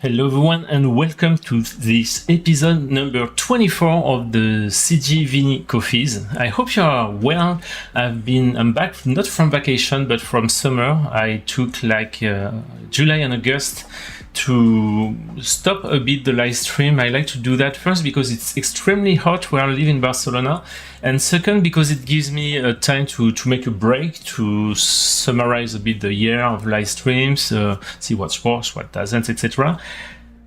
Hello everyone and welcome to this episode number 24 of the CGVinny coffees. I hope you are well. I'm back not from vacation but from summer. I took July and August to stop a bit the live stream. I like to do that first because it's extremely hot where I live in Barcelona, and second because it gives me time to make a break, to summarize a bit the year of live streams, see what works, what doesn't, etc.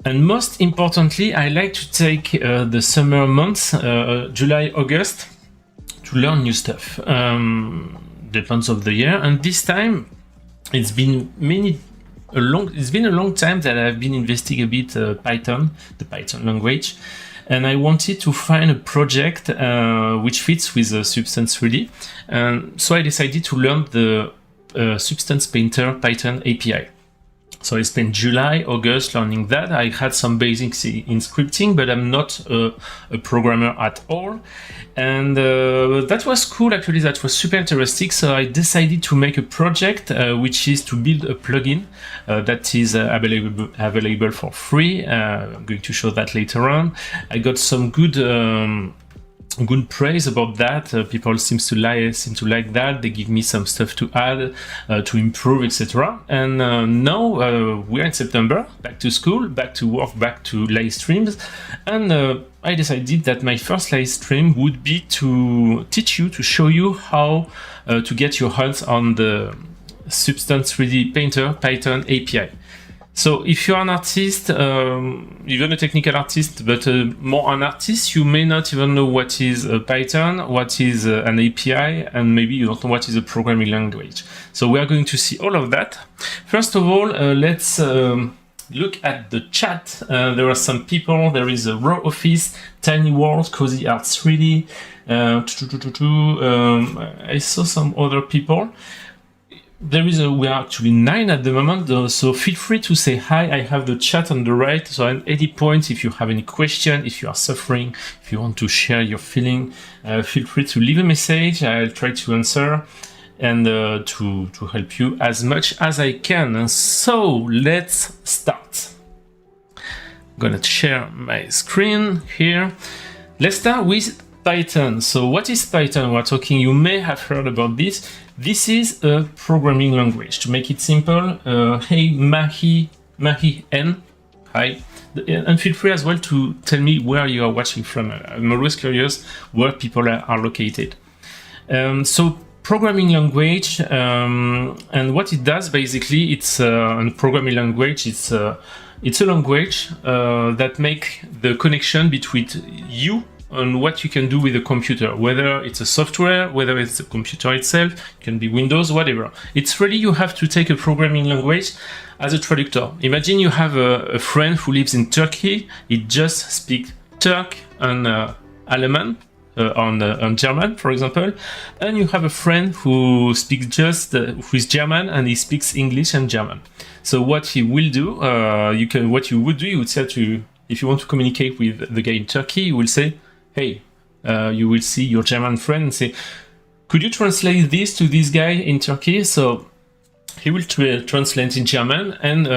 And most importantly, I like to take the summer months, July, August, to learn new stuff. Depends of the year, and this time it's been a long time that I've been investing a bit Python, the Python language, and I wanted to find a project which fits with Substance 3D, and so I decided to learn the Substance Painter Python API. So I spent July, August learning that. I had some basics in scripting, but I'm not a programmer at all. And that was cool, actually. That was super interesting. So I decided to make a project, which is to build a plugin that is available for free. I'm going to show that later on. I got some good praise about that. People seem to like that. They give me some stuff to add, to improve, etc. And now we're in September, back to school, back to work, back to live streams, and I decided that my first live stream would be to show you how to get your hands on the Substance 3D Painter Python API. So if you're an artist, even a technical artist, but more an artist, you may not even know what is Python, what is an API, and maybe you don't know what is a programming language. So we are going to see all of that. First of all, let's look at the chat. There are some people. There is a Raw Office, Tiny World, Cozy Arts 3D. I saw some other people. We are actually 9 at the moment, so feel free to say hi. I have the chat on the right, so at any point, if you have any question, if you are suffering, if you want to share your feeling, feel free to leave a message. I'll try to answer and to help you as much as I can. So let's start. I'm gonna share my screen here. Let's start with Python. So what is Python? You may have heard about this. This is a programming language. To make it simple, hey Mahi N, hi, and feel free as well to tell me where you are watching from. I'm always curious where people are located. So programming language, and what it does basically, it's a programming language. It's a language that makes the connection between you on what you can do with a computer, whether it's a software, whether it's the computer itself, it can be Windows, whatever. It's really, you have to take a programming language as a traductor. Imagine you have a friend who lives in Turkey, he just speaks Turk and Alemán, on German, for example, and you have a friend who speaks who is German and he speaks English and German. So what he will do, you would say if you want to communicate with the guy in Turkey, you will say, hey, you will see your German friend and say, could you translate this to this guy in Turkey? So he will translate in German, and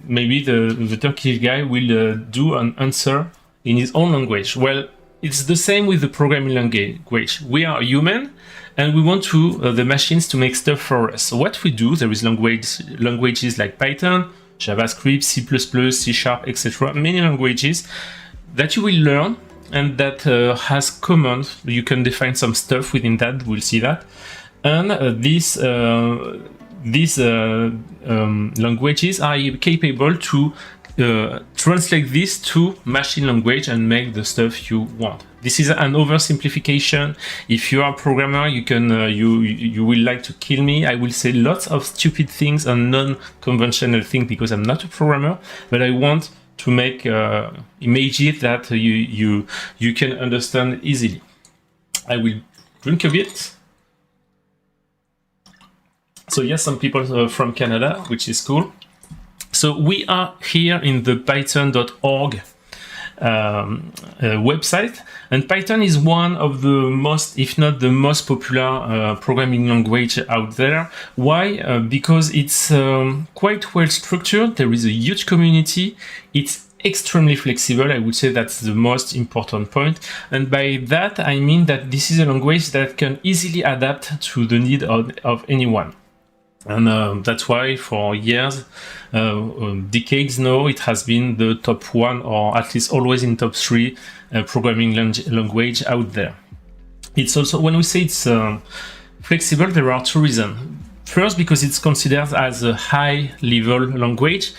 maybe the Turkish guy will do an answer in his own language. Well, it's the same with the programming language. We are human, and we want the machines to make stuff for us. So what we do, there is languages like Python, JavaScript, C++, C#, etc. Many languages that you will learn, and that has commands. You can define some stuff within that. We'll see that. And these languages are capable to translate this to machine language and make the stuff you want. This is an oversimplification. If you are a programmer, you can you will like to kill me. I will say lots of stupid things and non-conventional things because I'm not a programmer, but I want to make images that you can understand easily. I will drink a bit. So yes, some people from Canada, which is cool. So we are here in the python.org, website. And Python is one of the most, if not the most popular programming language out there. Why? Because it's quite well structured. There is a huge community. It's extremely flexible. I would say that's the most important point. And by that, I mean that this is a language that can easily adapt to the need of anyone. And that's why for years, decades now, it has been the top one, or at least always in top three programming language out there. It's also, when we say it's flexible, there are two reasons. First, because it's considered as a high-level language,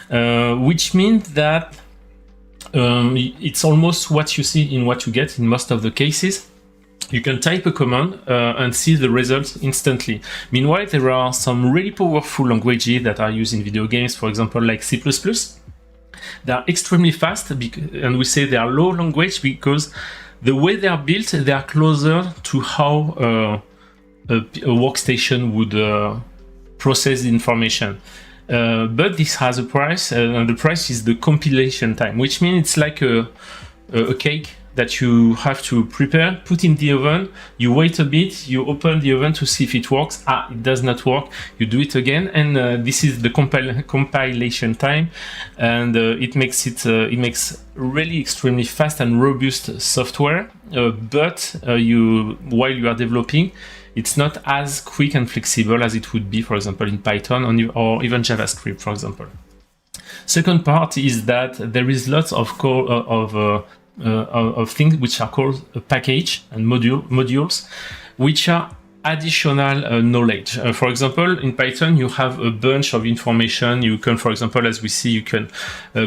which means that it's almost what you see in what you get in most of the cases. You can type a command and see the results instantly. Meanwhile, there are some really powerful languages that are used in video games, for example, like C++. They are extremely fast, and we say they are low language because the way they are built, they are closer to how a workstation would process the information. But this has a price, and the price is the compilation time, which means it's like a cake that you have to prepare, put in the oven, you wait a bit, you open the oven to see if it works. It does not work. You do it again, and this is the compilation time, and it makes really extremely fast and robust software. But while you are developing, it's not as quick and flexible as it would be, for example, in Python or even JavaScript, for example. Second part is that there is lots of things which are called a package and modules, which are additional knowledge. For example, in Python, you have a bunch of information. You can, for example, as we see, you can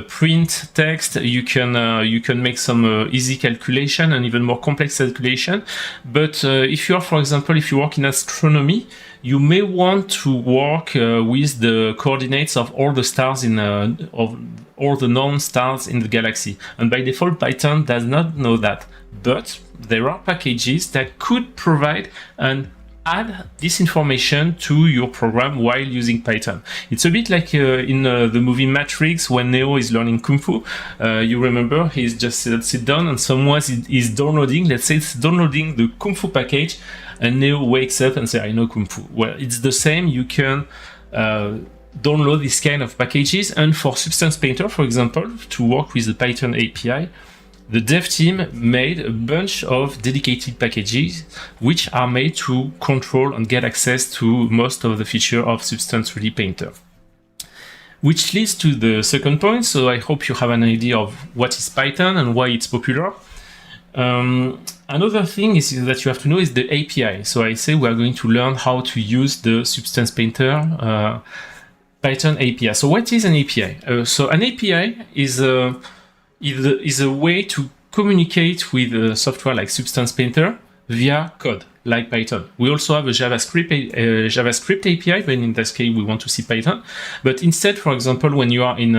print text. You can make some easy calculation and even more complex calculation. But if you are, for example, if you work in astronomy, you may want to work with the coordinates of all the stars of all the known stars in the galaxy. And by default, Python does not know that. But there are packages that could provide and add this information to your program while using Python. It's a bit like in the movie Matrix, when Neo is learning Kung Fu. You remember, he's just sit down and someone is downloading, let's say it's downloading the Kung Fu package, and Neo wakes up and says, I know Kung Fu. Well, it's the same. You can download this kind of packages. And for Substance Painter, for example, to work with the Python API, the dev team made a bunch of dedicated packages which are made to control and get access to most of the features of Substance 3D Painter. Which leads to the second point. So I hope you have an idea of what is Python and why it's popular. Another thing is that you have to know is the API. So I say we are going to learn how to use the Substance Painter Python API. So what is an API? So an API is a way to communicate with software like Substance Painter via code, like Python. We also have a JavaScript API, but in this case, we want to see Python. But instead, for example, when you are in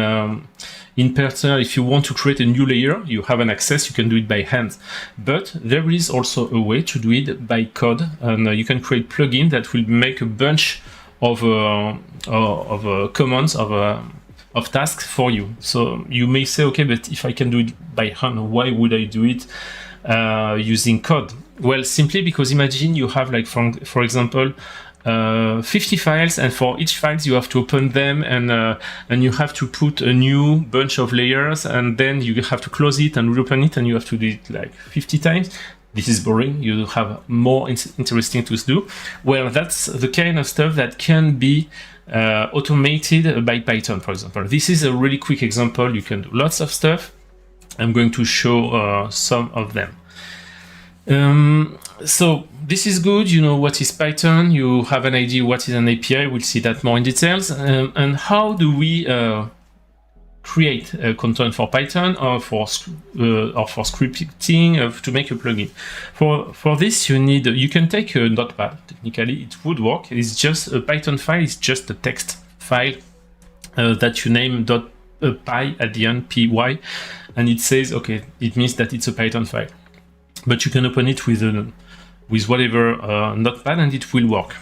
Python, if you want to create a new layer, you have an access, you can do it by hand. But there is also a way to do it by code, and you can create plugins that will make a bunch of commands, of tasks for you. So you may say, okay, but if I can do it by hand, why would I do it using code? Well, simply because imagine you have, like, for example, 50 files, and for each file you have to open them, and you have to put a new bunch of layers, and then you have to close it and reopen it, and you have to do it like 50 times. This is boring. You have more interesting to do. Well, that's the kind of stuff that can be automated by Python, for example. This is a really quick example. You can do lots of stuff. I'm going to show some of them. So this is good. You know what is Python. You have an idea what is an API. We'll see that more in details. And how do we create content for Python or for scripting to make a plugin? For this, you can take a notepad. Technically, it would work. It's just a Python file. It's just a text file that you name .py at the end, py, and it says, okay, it means that it's a Python file. But you can open it with whatever notepad, and it will work.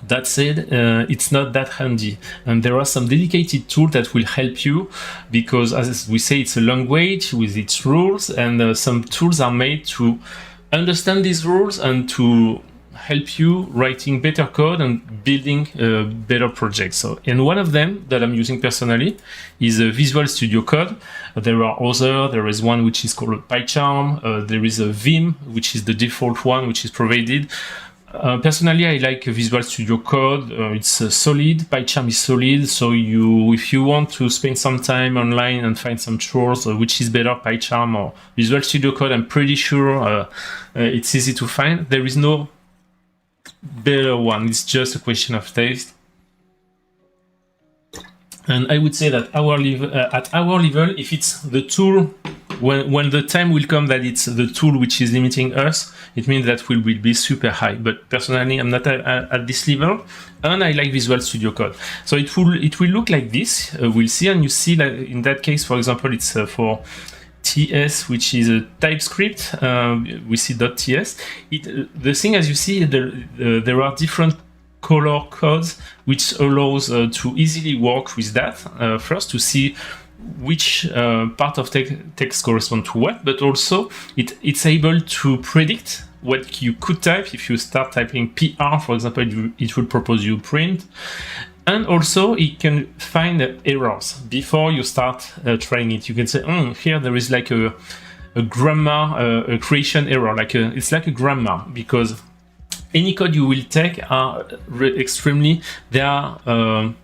That said, it's not that handy, and there are some dedicated tools that will help you, because as we say, it's a language with its rules, and some tools are made to understand these rules and to help you writing better code and building better projects. So, and one of them that I'm using personally is Visual Studio Code. There are other. There is one which is called PyCharm. There is a Vim, which is the default one, which is provided. Personally, I like Visual Studio Code. It's solid. PyCharm is solid. So if you want to spend some time online and find some tools, which is better, PyCharm or Visual Studio Code, I'm pretty sure it's easy to find. There is no better one. It's just a question of taste. And I would say that at our level, if it's the tool, when the time will come that it's the tool which is limiting us, it means that we will be super high. But personally, I'm not at this level, and I like Visual Studio Code. So it will look like this. We'll see, and you see that in that case, for example, it's for TS, which is a TypeScript. We see .ts. The thing, as you see, there are different color codes which allows to easily work with that. First, to see which part of text correspond to what, but also it's able to predict what you could type. If you start typing PR, for example, it will propose you print. And also, it can find errors before you start trying it. You can say, here there is like a grammar, a creation error. It's like a grammar, because any code you will take are they are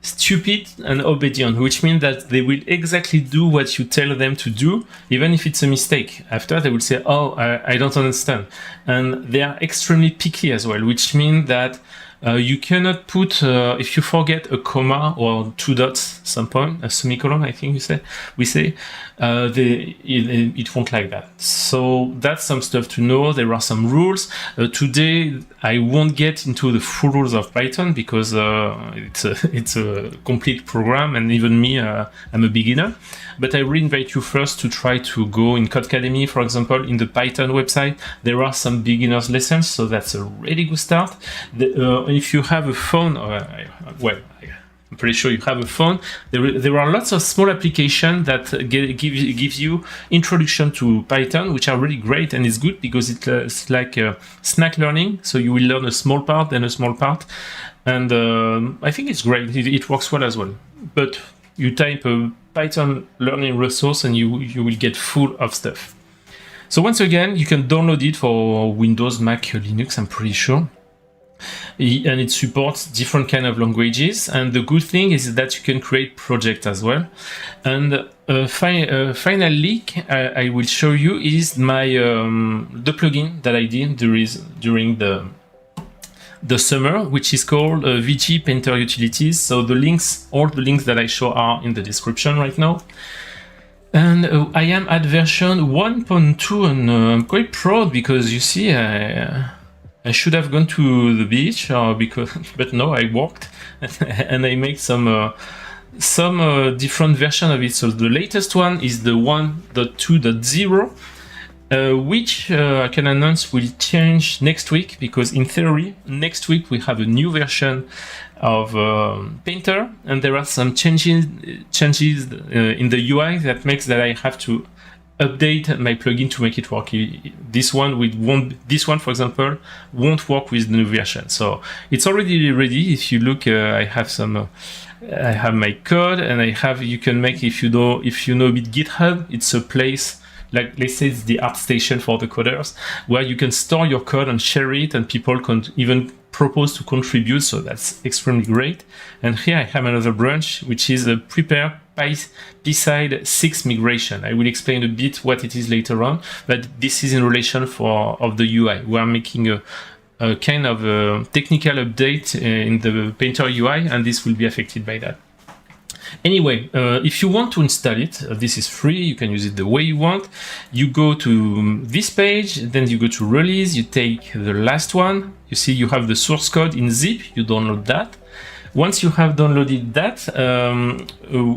stupid and obedient, which means that they will exactly do what you tell them to do, even if it's a mistake. After, they will say, I don't understand. And they are extremely picky as well, which means that you cannot put, if you forget a comma or two dots, some point, a semicolon, I think we say, it won't like that. So that's some stuff to know. There are some rules. Today, I won't get into the full rules of Python, because it's a complete program, and even me, I'm a beginner. But I really invite you first to try to go in Codecademy, for example, in the Python website. There are some beginners lessons, so that's a really good start. If you have a phone, I'm pretty sure you have a phone, there are lots of small applications that give you introduction to Python, which are really great, and it's good because it's like snack learning. So you will learn a small part, then a small part, and I think it's great. It works well as well. But you type a Python learning resource and you will get full of stuff. So once again, you can download it for Windows, Mac, Linux, I'm pretty sure. And it supports different kind of languages. And the good thing is that you can create projects as well. And final link I will show you is my the plugin that I did during the summer, which is called VG Painter Utilities. So all the links that I show are in the description right now. And I am at version 1.2, and I'm quite proud, because you see, I should have gone to the beach, but no, I walked and I made some different version of it. So the latest one is the 1.2.0. Which I can announce will change next week, because in theory, next week we have a new version of Painter, and there are some changes in the UI that makes that I have to update my plugin to make it work. This one, for example, won't work with the new version. So it's already ready. If you look, I have my code, and you can make, if you know a bit GitHub, it's a place. Like, let's say it's the art station for the coders, where you can store your code and share it, and people can even propose to contribute. So that's extremely great. And here I have another branch, which is a prepare P-side 6 migration. I will explain a bit what it is later on, but this is in relation of the UI. We are making a kind of a technical update in the Painter UI, and this will be affected by that. Anyway, if you want to install it, this is free. You can use it the way you want. You go to this page, then you go to release, you take the last one. You see you have the source code in zip, you download that. Once you have downloaded that,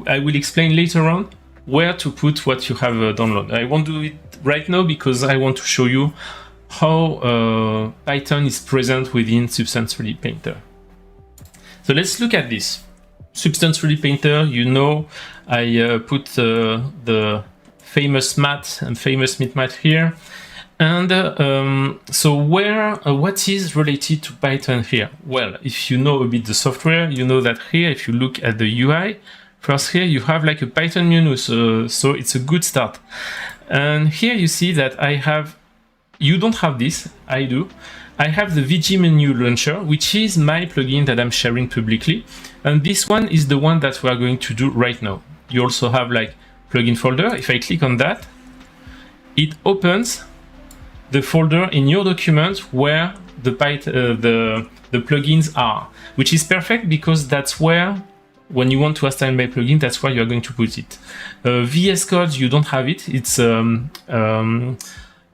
I will explain later on where to put what you have downloaded. I won't do it right now, because I want to show you how Python is present within Substance 3D Painter. So let's look at this. Substance 3D Painter, you know, I put the famous matte and famous meat matte here. And so what is related to Python here? Well, if you know a bit the software, you know that here, if you look at the UI, first here you have like a Python menu, so it's a good start. And here you see that you don't have this, I do. I have the VG menu launcher, which is my plugin that I'm sharing publicly. And this one is the one that we are going to do right now. You also have like plugin folder. If I click on that, it opens the folder in your document where the plugins are, which is perfect because that's where, when you want to assign my plugin, that's where you're going to put it. VS Code, you don't have it. It's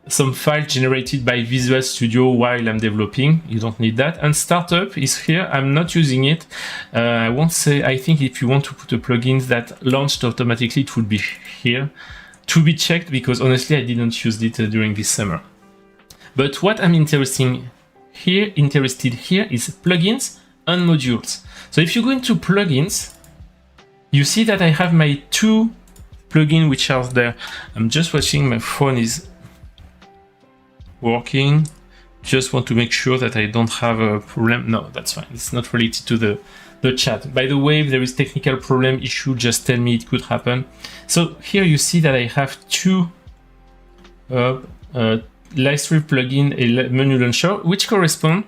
some file generated by Visual Studio while I'm developing. You don't need that. And startup is here. I'm not using it. I won't say, I think if you want to put a plugin that launched automatically, it would be here to be checked, because honestly, I didn't use it during this summer. But what I'm interested here is plugins and modules. So if you go into plugins, you see that I have my 2 plugins which are there. I'm just watching, my phone is working. Just want to make sure that I don't have a problem. No, that's fine. It's not related to the chat. By the way, if there is technical problem issue, just tell me, it could happen. So here you see that I have 2 Livestream plugin and menu launcher, which correspond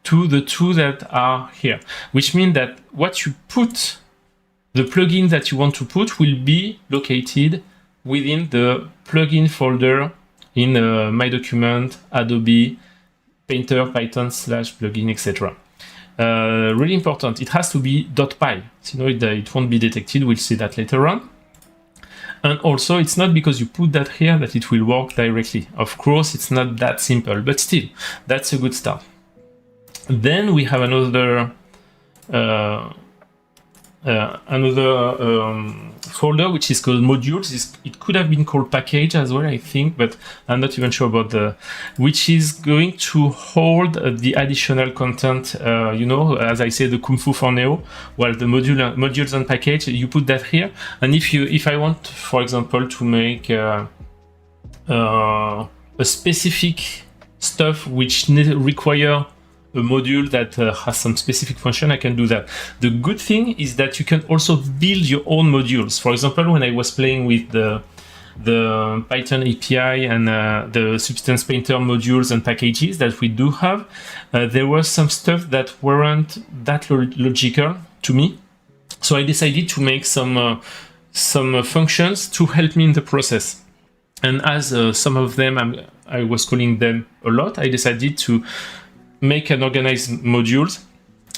to the 2 that are here, which means that what you put, the plugin that you want to put, will be located within the plugin folder in My Document, Adobe, Painter, Python /plugin, etc. Really important. It has to be .py. So, you know, it won't be detected. We'll see that later on. And also, it's not because you put that here that it will work directly. Of course, it's not that simple, but still, that's a good start. Then we have another folder which is called modules. It could have been called package as well, I think, but I'm not even sure about which is going to hold the additional content. You know, as I say, the Kung Fu for Neo. Well, the modules and package, you put that here. And if I want, for example, to make a specific stuff which require a module that has some specific function, I can do that. The good thing is that you can also build your own modules. For example, when I was playing with the Python API and the Substance Painter modules and packages that we do have, there was some stuff that weren't that logical to me. So I decided to make some functions to help me in the process. And as some of them, I was calling them a lot, I decided to make an organized modules,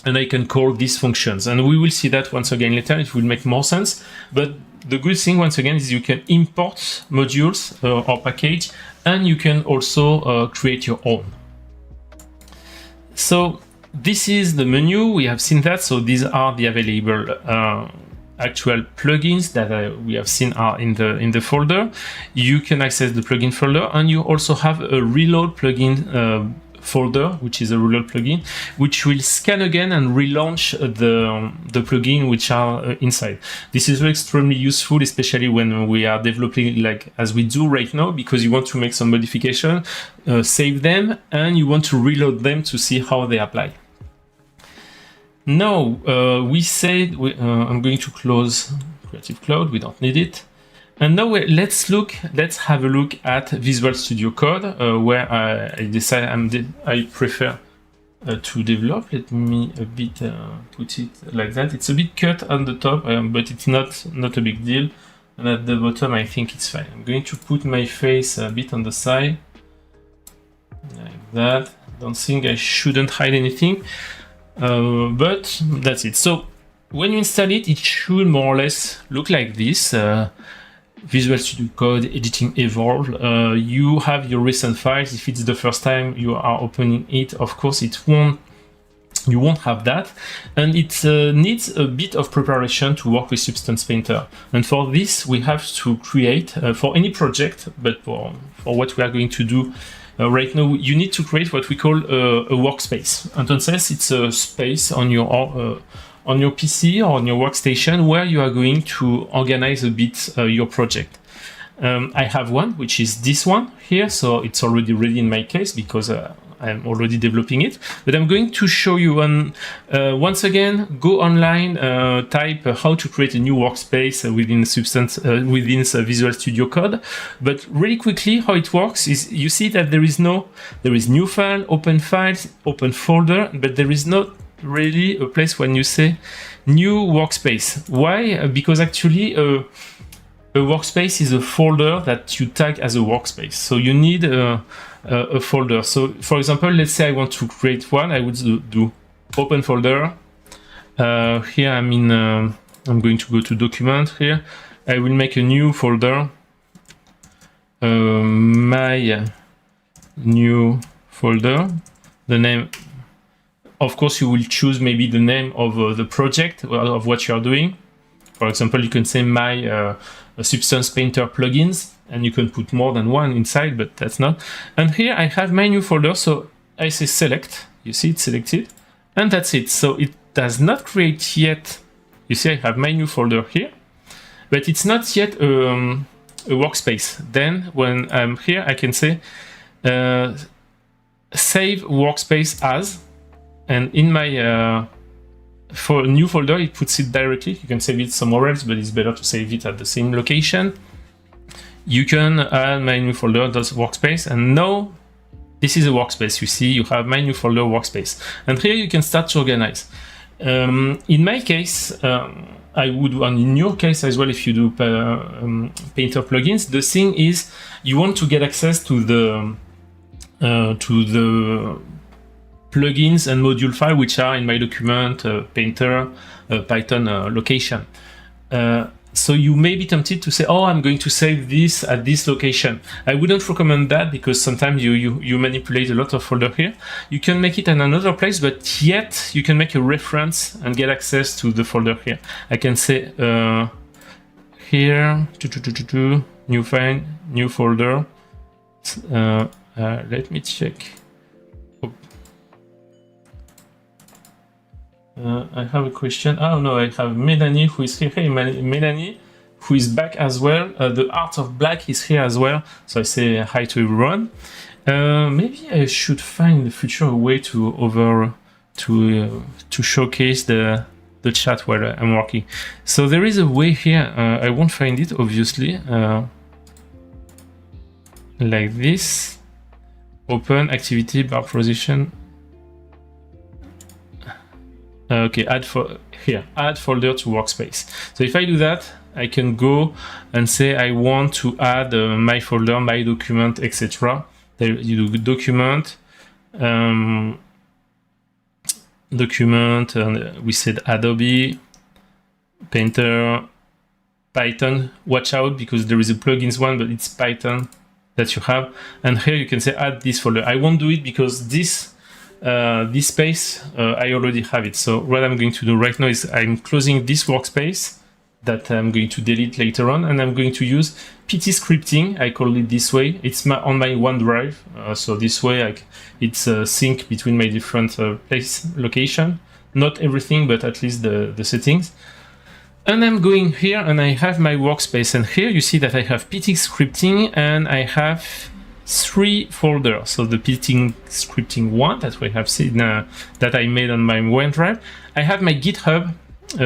and I can call these functions. And we will see that once again later, it will make more sense. But the good thing, once again, is you can import modules or package, and you can also create your own. So this is the menu. We have seen that. So these are the available actual plugins that we have seen are in the folder. You can access the plugin folder, and you also have a reload plugin folder, which is a reload plugin, which will scan again and relaunch the plugin which are inside. This is extremely useful, especially when we are developing like as we do right now, because you want to make some modification, save them, and you want to reload them to see how they apply. Now, we said I'm going to close Creative Cloud. We don't need it. And now let's have a look at Visual Studio Code, where I decided I prefer to develop. Let me a bit put it like that. It's a bit cut on the top, but it's not a big deal. And at the bottom, I think it's fine. I'm going to put my face a bit on the side, like that. Don't think I shouldn't hide anything, but that's it. So when you install it, it should more or less look like this. Visual Studio Code Editing Evolve. You have your recent files. If it's the first time you are opening it, of course it won't You won't have that, and it needs a bit of preparation to work with Substance Painter. And for this, we have to create, for any project, but for what we are going to do right now, you need to create what we call a workspace. Entonces, it's a space on your PC or on your workstation where you are going to organize a bit your project. I have one, which is this one here, so it's already ready in my case because I'm already developing it, but I'm going to show you once again, go online, type how to create a new workspace within Visual Studio Code. But really quickly, how it works is you see that there is new file, open files, open folder, but there is not really a place when you say new workspace. Why? Because actually a workspace is a folder that you tag as a workspace. So you need a folder. So for example, let's say I want to create one. I would do open folder. Here I'm going to go to document here. I will make a new folder. My new folder. The name, of course, you will choose maybe the name of the project of what you are doing. For example, you can say my Substance Painter plugins, and you can put more than one inside, but that's not. And here I have my new folder, so I say select. You see it's selected, and that's it. So it does not create yet. You see I have my new folder here, but it's not yet a workspace. Then when I'm here, I can say save workspace as, and in my for a new folder, it puts it directly. You can save it somewhere else, but it's better to save it at the same location. You can add my new folder does workspace, and now this is a workspace. You see, you have my new folder workspace, and here you can start to organize. In my case, I would, and in your case as well, if you do Painter plugins, the thing is you want to get access to the plugins and module file which are in my document, Painter, Python location. So you may be tempted to say, oh, I'm going to save this at this location. I wouldn't recommend that because sometimes you manipulate a lot of folder here. You can make it in another place, but yet you can make a reference and get access to the folder here. I can say here, new file, new folder. Let me check. I have a question. Oh no, I have Melanie who is here. Hey, Melanie, who is back as well. The Art of Black is here as well. So I say hi to everyone. Maybe I should find in the future a way to showcase the chat while I'm working. So there is a way here. I won't find it obviously. Like this. Open activity bar position. Okay, add folder to workspace. So if I do that, I can go and say I want to add my folder, my document, etc. You do document, and we said Adobe, Painter, Python. Watch out because there is a plugins one, but it's Python that you have. And here you can say add this folder. I won't do it because this space, I already have it. So what I'm going to do right now is I'm closing this workspace that I'm going to delete later on, and I'm going to use PT scripting. I call it this way. It's on my OneDrive. So this way it's a sync between my different location. Not everything, but at least the settings. And I'm going here and I have my workspace. And here you see that I have PT scripting and I have 3 folders. So the PT scripting one that we have seen that I made on my OneDrive. I have my GitHub.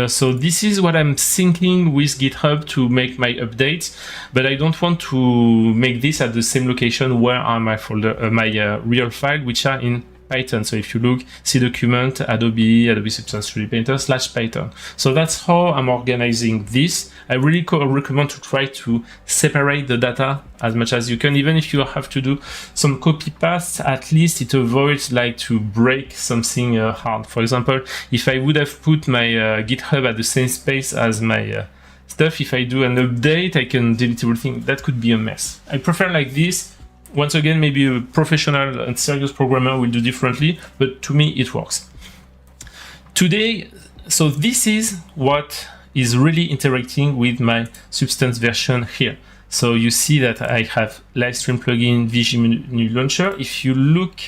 So this is what I'm syncing with GitHub to make my updates, but I don't want to make this at the same location where are my folder, my real file, which are in Python. So if you look, see document, Adobe Substance 3D Painter /Python. So that's how I'm organizing this. I really recommend to try to separate the data as much as you can. Even if you have to do some copy paste, at least it avoids like to break something hard. For example, if I would have put my GitHub at the same space as my stuff, if I do an update, I can delete everything. That could be a mess. I prefer like this. Once again, maybe a professional and serious programmer will do differently, but to me, it works. Today, so this is what is really interacting with my Substance version here. So you see that I have Livestream plugin, CGVinny launcher. If you look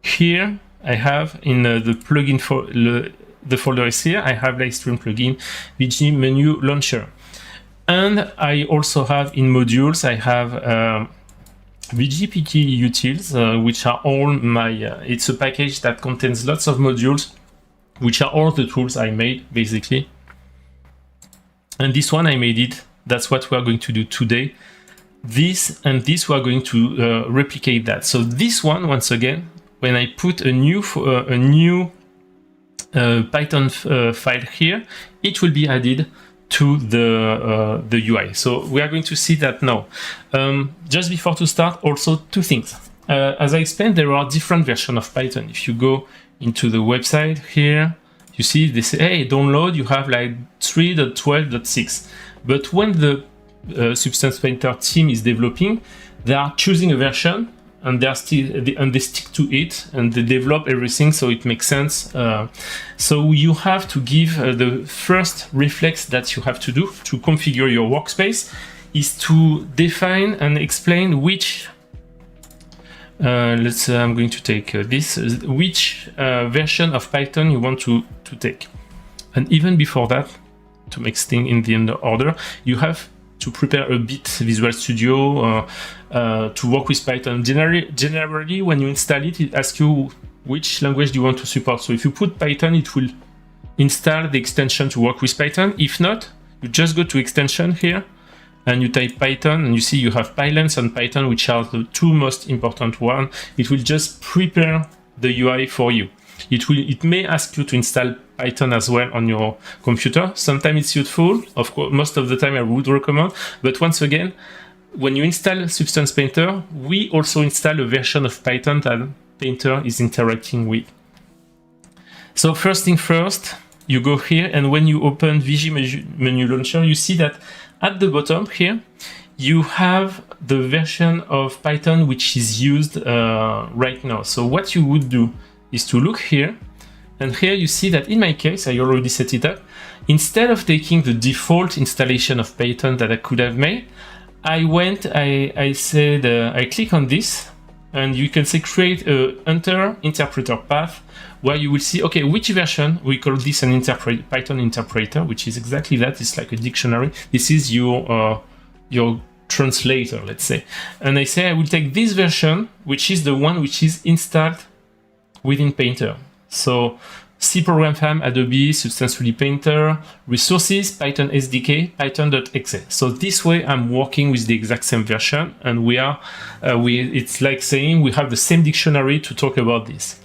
here, I have in the plugin for the folder is here. I have Livestream plugin, CGVinny launcher, and I also have in modules. I have VGPT utils, which are all my. It's a package that contains lots of modules, which are all the tools I made basically. And this one I made it. That's what we are going to do today. This and this, we are going to replicate that. So this one, once again, when I put a new Python file here, it will be added to the UI. So we are going to see that now. Just before to start, also two things. As I explained, there are different versions of Python. If you go into the website here, you see they say, hey, download, you have like 3.12.6. But when the Substance Painter team is developing, they are choosing a version and they stick to it and they develop everything, so it makes sense. So you have to give the first reflex that you have to do to configure your workspace is to define and explain which let's I'm going to take this which version of Python you want to take. And even before that, to make things in the end order, you have to prepare a bit Visual Studio to work with Python. Generally, when you install it, it asks you which language do you want to support. So if you put Python, it will install the extension to work with Python. If not, you just go to extension here and you type Python, and you see you have Pylons and Python, which are the two most important ones. It will just prepare the UI for you. It may ask you to install Python as well on your computer. Sometimes it's useful. Of course, most of the time I would recommend. But once again, when you install Substance Painter, we also install a version of Python that Painter is interacting with. So first thing first, you go here, and when you open CGVinny launcher, you see that at the bottom here, you have the version of Python which is used right now. So what you would do is to look here, and here you see that in my case, I already set it up. Instead of taking the default installation of Python that I could have made, I click on this, and you can say create a interpreter path, where you will see, okay, which version, we call this an Python interpreter, which is exactly that. It's like a dictionary. This is your translator, let's say. And I say I will take this version, which is the one which is installed within Painter. So C Program Fam, Adobe, Substance 3D Painter, resources, Python SDK, Python.exe. So this way I'm working with the exact same version, and it's like saying we have the same dictionary to talk about this.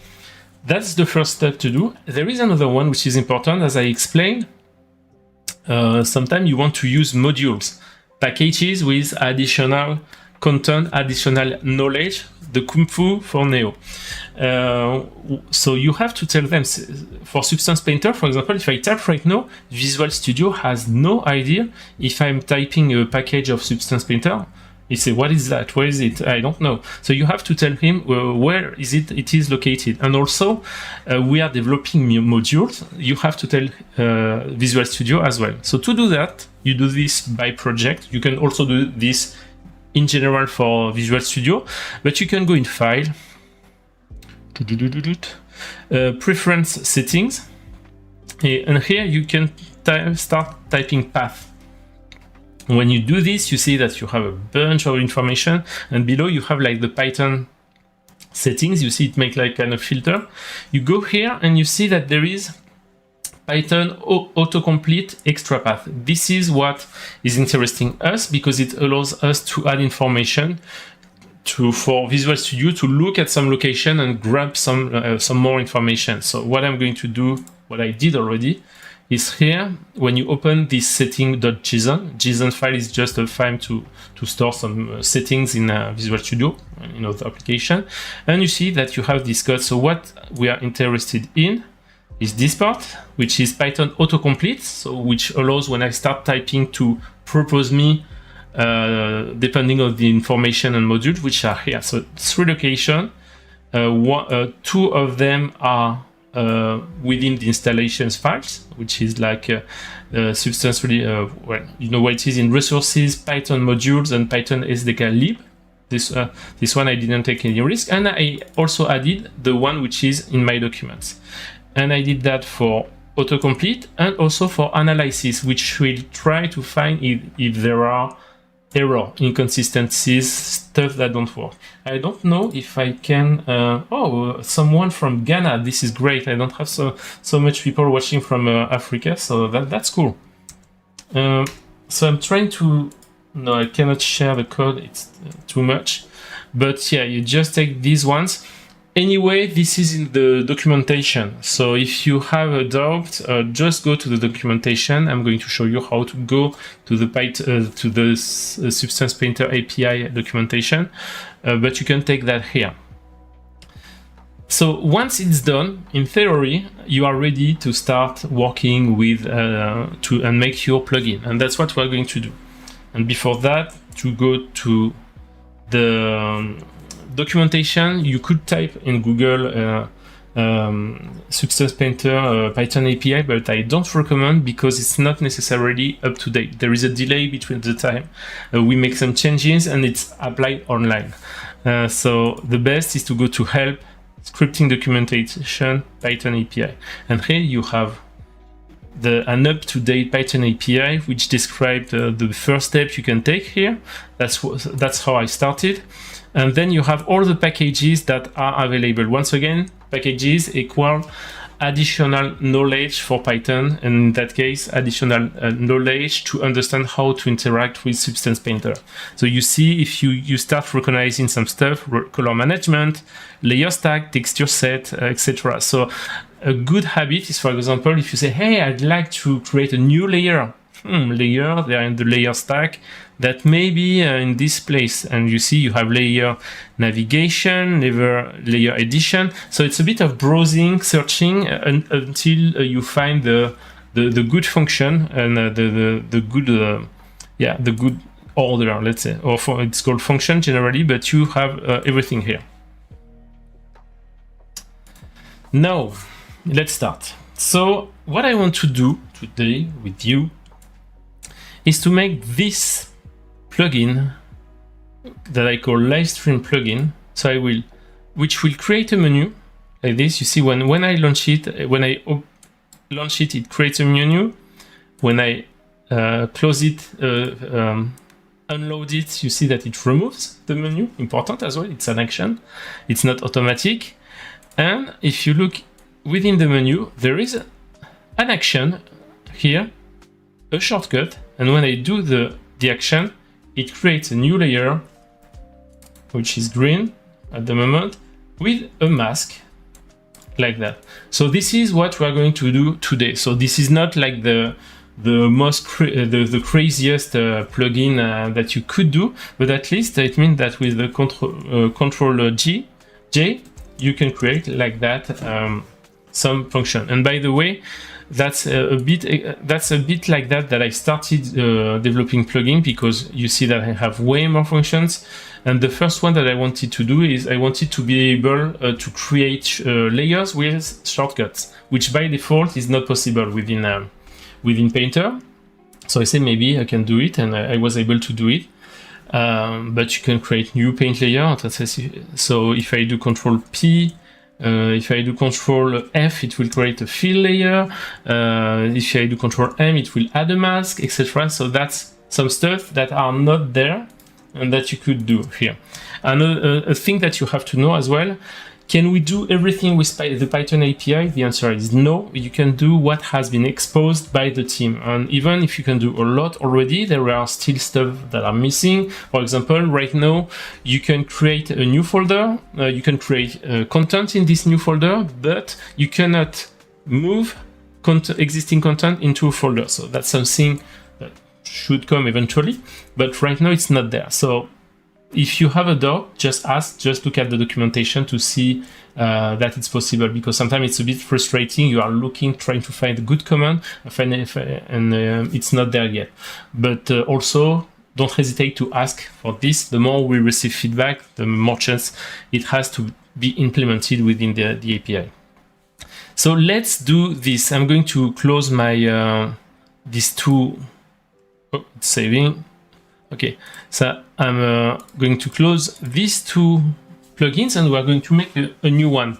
That's the first step to do. There is another one which is important, as I explained. Sometimes you want to use modules, packages with additional content, additional knowledge, the Kung Fu for Neo. So you have to tell them, for Substance Painter, for example, if I type right now, Visual Studio has no idea if I'm typing a package of Substance Painter. He say, what is that? Where is it? I don't know. So you have to tell him where is it is located. And also, we are developing modules. You have to tell Visual Studio as well. So to do that, you do this by project. You can also do this in general for Visual Studio, but you can go in File, Preference Settings, and here you can start typing path. When you do this, you see that you have a bunch of information, and below you have like the Python settings. You see it make like kind of filter. You go here and you see that there is Python autocomplete extra path. This is what is interesting us, because it allows us to add information for Visual Studio to look at some location and grab some more information. So what I'm going to do, what I did already, is here, when you open this setting.json file is just a file to store some settings in Visual Studio, the application, and you see that you have this code. So what we are interested in is this part, which is Python autocomplete, so which allows when I start typing to propose me depending on the information and modules which are here. So 3 locations, 2 of them are within the installations files, which is like Substance really, well, you know what it is in resources, Python modules, and Python SDK lib. This one I didn't take any risk, and I also added the one which is in my documents. And I did that for autocomplete and also for analysis, which will try to find if there are error, inconsistencies, stuff that don't work. I don't know if I can, someone from Ghana, this is great. I don't have so much people watching from Africa, so that's cool. So I'm trying to, no, I cannot share the code, it's too much. But yeah, you just take these ones. Anyway, this is in the documentation. So if you have a doubt, just go to the documentation. I'm going to show you how to go to the Substance Painter API documentation, but you can take that here. So once it's done, in theory, you are ready to start working with and make your plugin, and that's what we're going to do. And before that, to go to the documentation, you could type in Google Substance Painter Python API, but I don't recommend because it's not necessarily up to date. There is a delay between the time we make some changes and it's applied online. So the best is to go to help, scripting documentation, Python API. And here you have an up-to-date Python API which describes the first step you can take here. That's how I started. And then you have all the packages that are available. Once again, packages equal additional knowledge for Python, and in that case, additional knowledge to understand how to interact with Substance Painter. So you see, if you start recognizing some stuff, color management, layer stack, texture set, etc. So a good habit is, for example, if you say, hey, I'd like to create a new layer, layer, they're in the layer stack, that may be in this place, and you see you have layer navigation, layer edition. So it's a bit of browsing, searching until you find the good function and the good order, let's say, or it's called function generally, but you have everything here. Now let's start. So what I want to do today with you is to make this plugin that I call Livestream plugin. So which will create a menu like this. You see, when I launch it, it creates a menu. When I close it, unload it, you see that it removes the menu. Important as well. It's an action. It's not automatic. And if you look within the menu, there is an action here, a shortcut. And when I do the action, it creates a new layer, which is green at the moment, with a mask like that. So this is what we are going to do today. So this is not like the the craziest plugin that you could do, but at least it means that with the control J, you can create like that some function. And by the way, that's a bit like that I started developing plugin, because you see that I have way more functions. And the first one that I wanted to do is I wanted to be able to create layers with shortcuts, which by default is not possible within Painter. So I said maybe I can do it, and I was able to do it. But you can create new paint layer. So if I do Control P, if I do Control F, it will create a fill layer. If I do Control M, it will add a mask, etc. So that's some stuff that are not there and that you could do here. And a thing that you have to know as well, can we do everything with the Python API? The answer is no. You can do what has been exposed by the team. And even if you can do a lot already, there are still stuff that are missing. For example, right now, you can create a new folder. You can create content in this new folder, but you cannot move existing content into a folder. So that's something that should come eventually, but right now it's not there. So if you have a doubt, just ask, just look at the documentation to see that it's possible, because sometimes it's a bit frustrating. You are trying to find a good command, and it's not there yet. But also, don't hesitate to ask for this. The more we receive feedback, the more chance it has to be implemented within the API. So let's do this. I'm going to close my these two. Oh, it's saving. Okay, so I'm going to close these two plugins, and we're going to make a new one.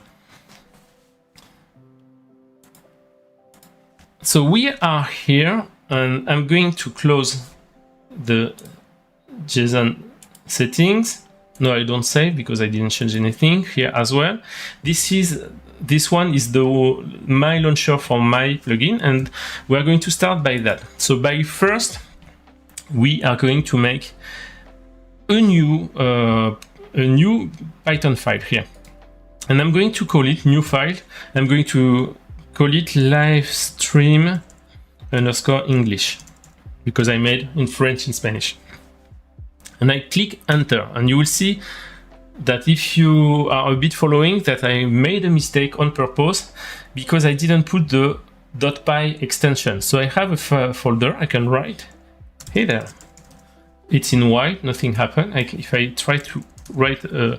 So we are here, and I'm going to close the JSON settings. No, I don't save because I didn't change anything here as well. This one is my launcher for my plugin, and we're going to start by that. So by first, we are going to make a new Python file here, and I'm going to call it new file. I'm going to call it Livestream_English because I made in French and Spanish. And I click enter, and you will see that if you are a bit following, that I made a mistake on purpose because I didn't put the .py extension. So I have a folder I can write. Hey there, it's in white, nothing happened. If I try to write a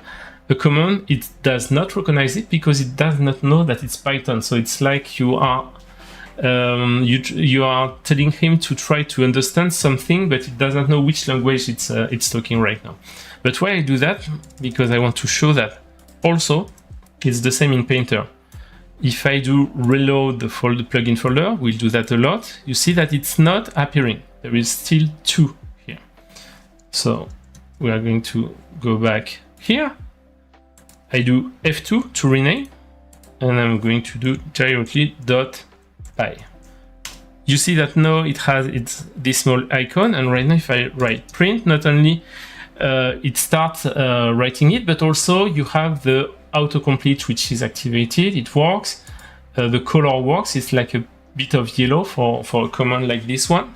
command, it does not recognize it because it does not know that it's Python. So it's like you are you are telling him to try to understand something, but it doesn't know which language it's talking right now. But why I do that? Because I want to show that also it's the same in Painter. If I do reload the plugin folder, we'll do that a lot. You see that it's not appearing. There is still 2 here. So we are going to go back here. I do F2 to rename, and I'm going to do directly .py. You see that now it has this small icon, and right now if I write print, not only it starts writing it, but also you have the autocomplete which is activated. It works. The color works. It's like a bit of yellow for a command like this one,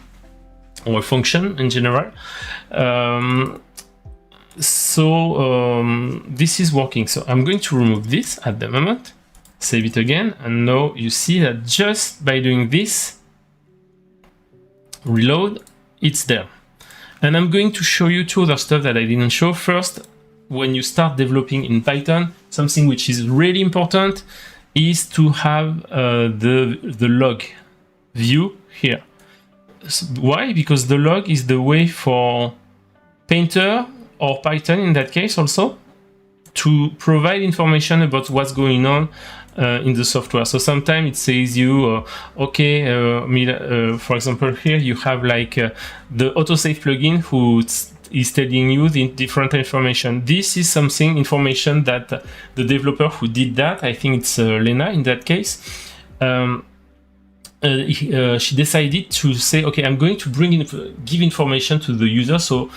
or a function in general. This is working. So I'm going to remove this at the moment, save it again, and now you see that just by doing this, reload, it's there. And I'm going to show you 2 other stuff that I didn't show. First, when you start developing in Python, something which is really important is to have the log view here. Why? Because the log is the way for Painter or Python in that case also to provide information about what's going on in the software. So sometimes it says you, for example, here you have like the autosave plugin who is telling you the different information. This is information that the developer who did that, I think it's Lena in that case, she decided to say, okay, I'm going to give information to the user so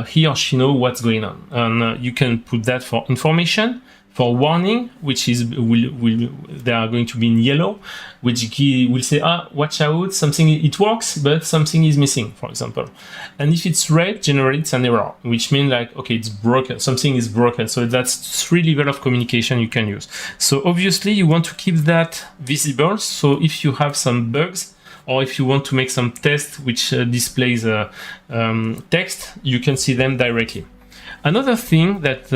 he or she know what's going on. And you can put that for information, for warning, which is they are going to be in yellow, which will say, watch out, it works, but something is missing, for example. And if it's red, generates an error, which means like, okay, it's broken, something is broken. So that's 3 levels of communication you can use. So obviously you want to keep that visible. So if you have some bugs, or if you want to make some tests which displays text, you can see them directly. Another thing that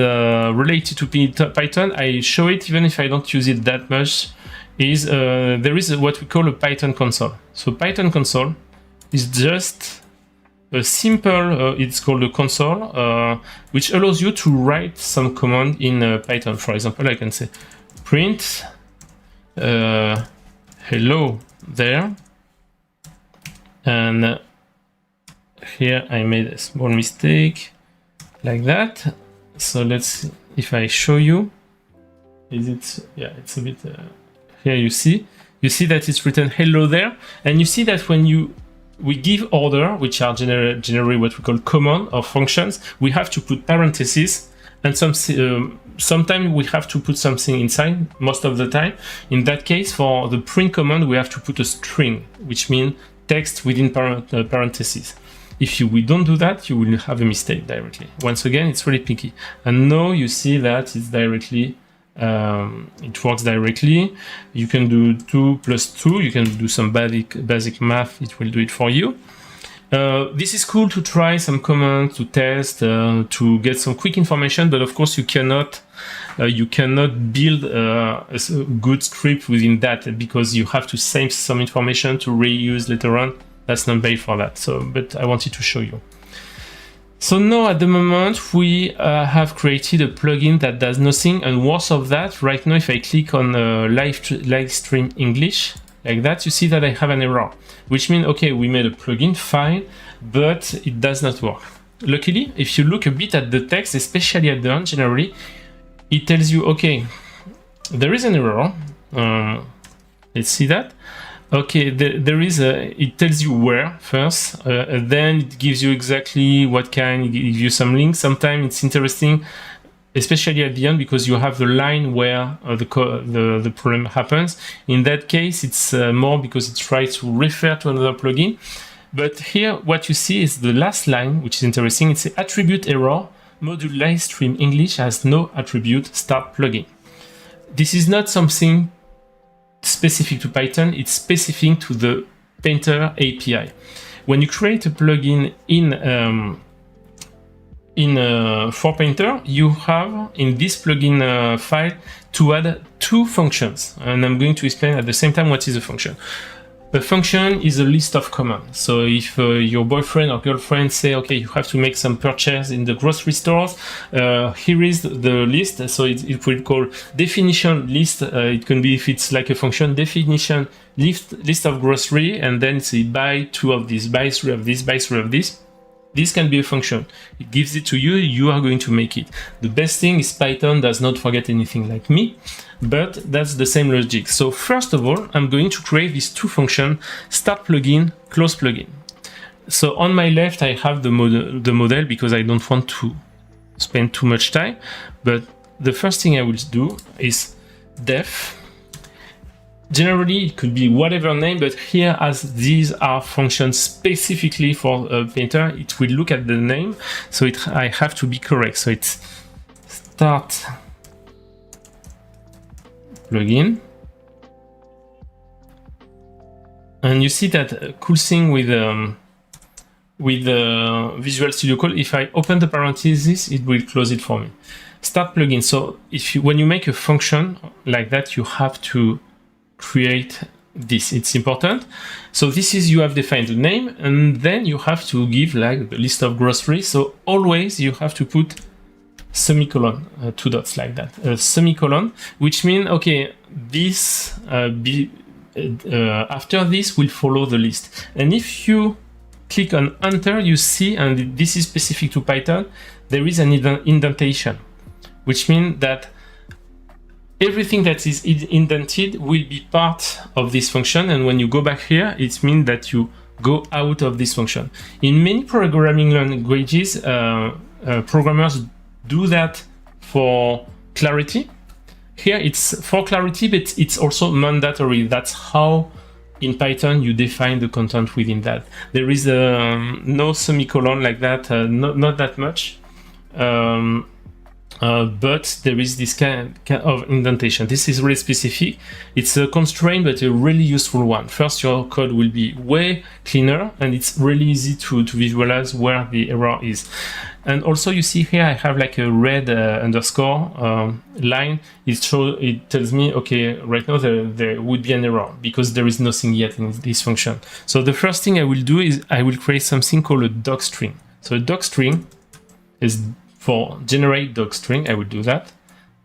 related to Python, I show it even if I don't use it that much, is there is what we call a Python console. So Python console is just a simple, it's called a console, which allows you to write some command in Python. For example, I can say print hello there, and here I made a small mistake. Like that. So let's see if I show you. Is it? Yeah, it's a bit. Here you see that it's written hello there, and you see that when we give order, which are generally what we call command or functions, we have to put parentheses, and sometimes we have to put something inside. Most of the time, in that case, for the print command, we have to put a string, which means text within parentheses. If we don't do that, you will have a mistake directly. Once again, it's really picky. And now you see that it's directly, it works directly. You can do 2 + 2. You can do some basic math. It will do it for you. This is cool to try some commands, to test, to get some quick information, but of course you cannot build a good script within that, because you have to save some information to reuse later on. That's not made for that. So, but I wanted to show you. So now at the moment we have created a plugin that does nothing, and worse of that, right now if I click on Livestream English like that, you see that I have an error, which means, okay, we made a plugin, fine, but it does not work. Luckily, if you look a bit at the text, especially at the end, generally, it tells you, okay, there is an error. Let's see that. Okay, there is it tells you where first, then it gives you exactly what kind, it gives you some links. Sometimes it's interesting, especially at the end, because you have the line where the problem happens. In that case, it's more because it tries to refer to another plugin. But here, what you see is the last line, which is interesting. It's the attribute error. Module Livestream English has no attribute start plugin. This is not something specific to Python. It's specific to the Painter API. When you create a plugin for Painter, you have in this plugin file to add two functions, and I'm going to explain at the same time what is a function. A function is a list of commands. So if your boyfriend or girlfriend say, okay, you have to make some purchase in the grocery stores, here is the list. So it will call definition list. It can be, if it's like a function, definition list of grocery, and then say buy 2 of this, buy 3 of this, buy 3 of this. This can be a function. It gives it to you, you are going to make it. The best thing is Python does not forget anything like me, but that's the same logic. So first of all, I'm going to create these two functions, start plugin, close plugin. So on my left, I have the model because I don't want to spend too much time, but the first thing I will do is def. Generally, it could be whatever name, but here, as these are functions specifically for Painter, it will look at the name, so I have to be correct. So it's start plugin, and you see that cool thing with Visual Studio Code. If I open the parentheses, it will close it for me. Start plugin. So when you make a function like that, you have to create this. It's important. So this is, you have defined the name, and then you have to give like the list of groceries. So always you have to put semicolon, 2 dots like that, semicolon, which means, okay, this after this will follow the list. And if you click on enter, you see, and this is specific to Python, there is an indentation, which means that everything that is indented will be part of this function, and when you go back here, it means that you go out of this function. In many programming languages, programmers do that for clarity. Here it's for clarity, but it's also mandatory. That's how in Python you define the content within that. There is no semicolon like that, not that much. But there is this kind of indentation. This is really specific. It's a constraint, but a really useful one. First, your code will be way cleaner, and it's really easy to visualize where the error is. And also, you see here, I have like a red underscore line. It tells me, okay, right now there would be an error because there is nothing yet in this function. So the first thing I will do is I will create something called a docstring. So a docstring is for generate docstring. I will do that.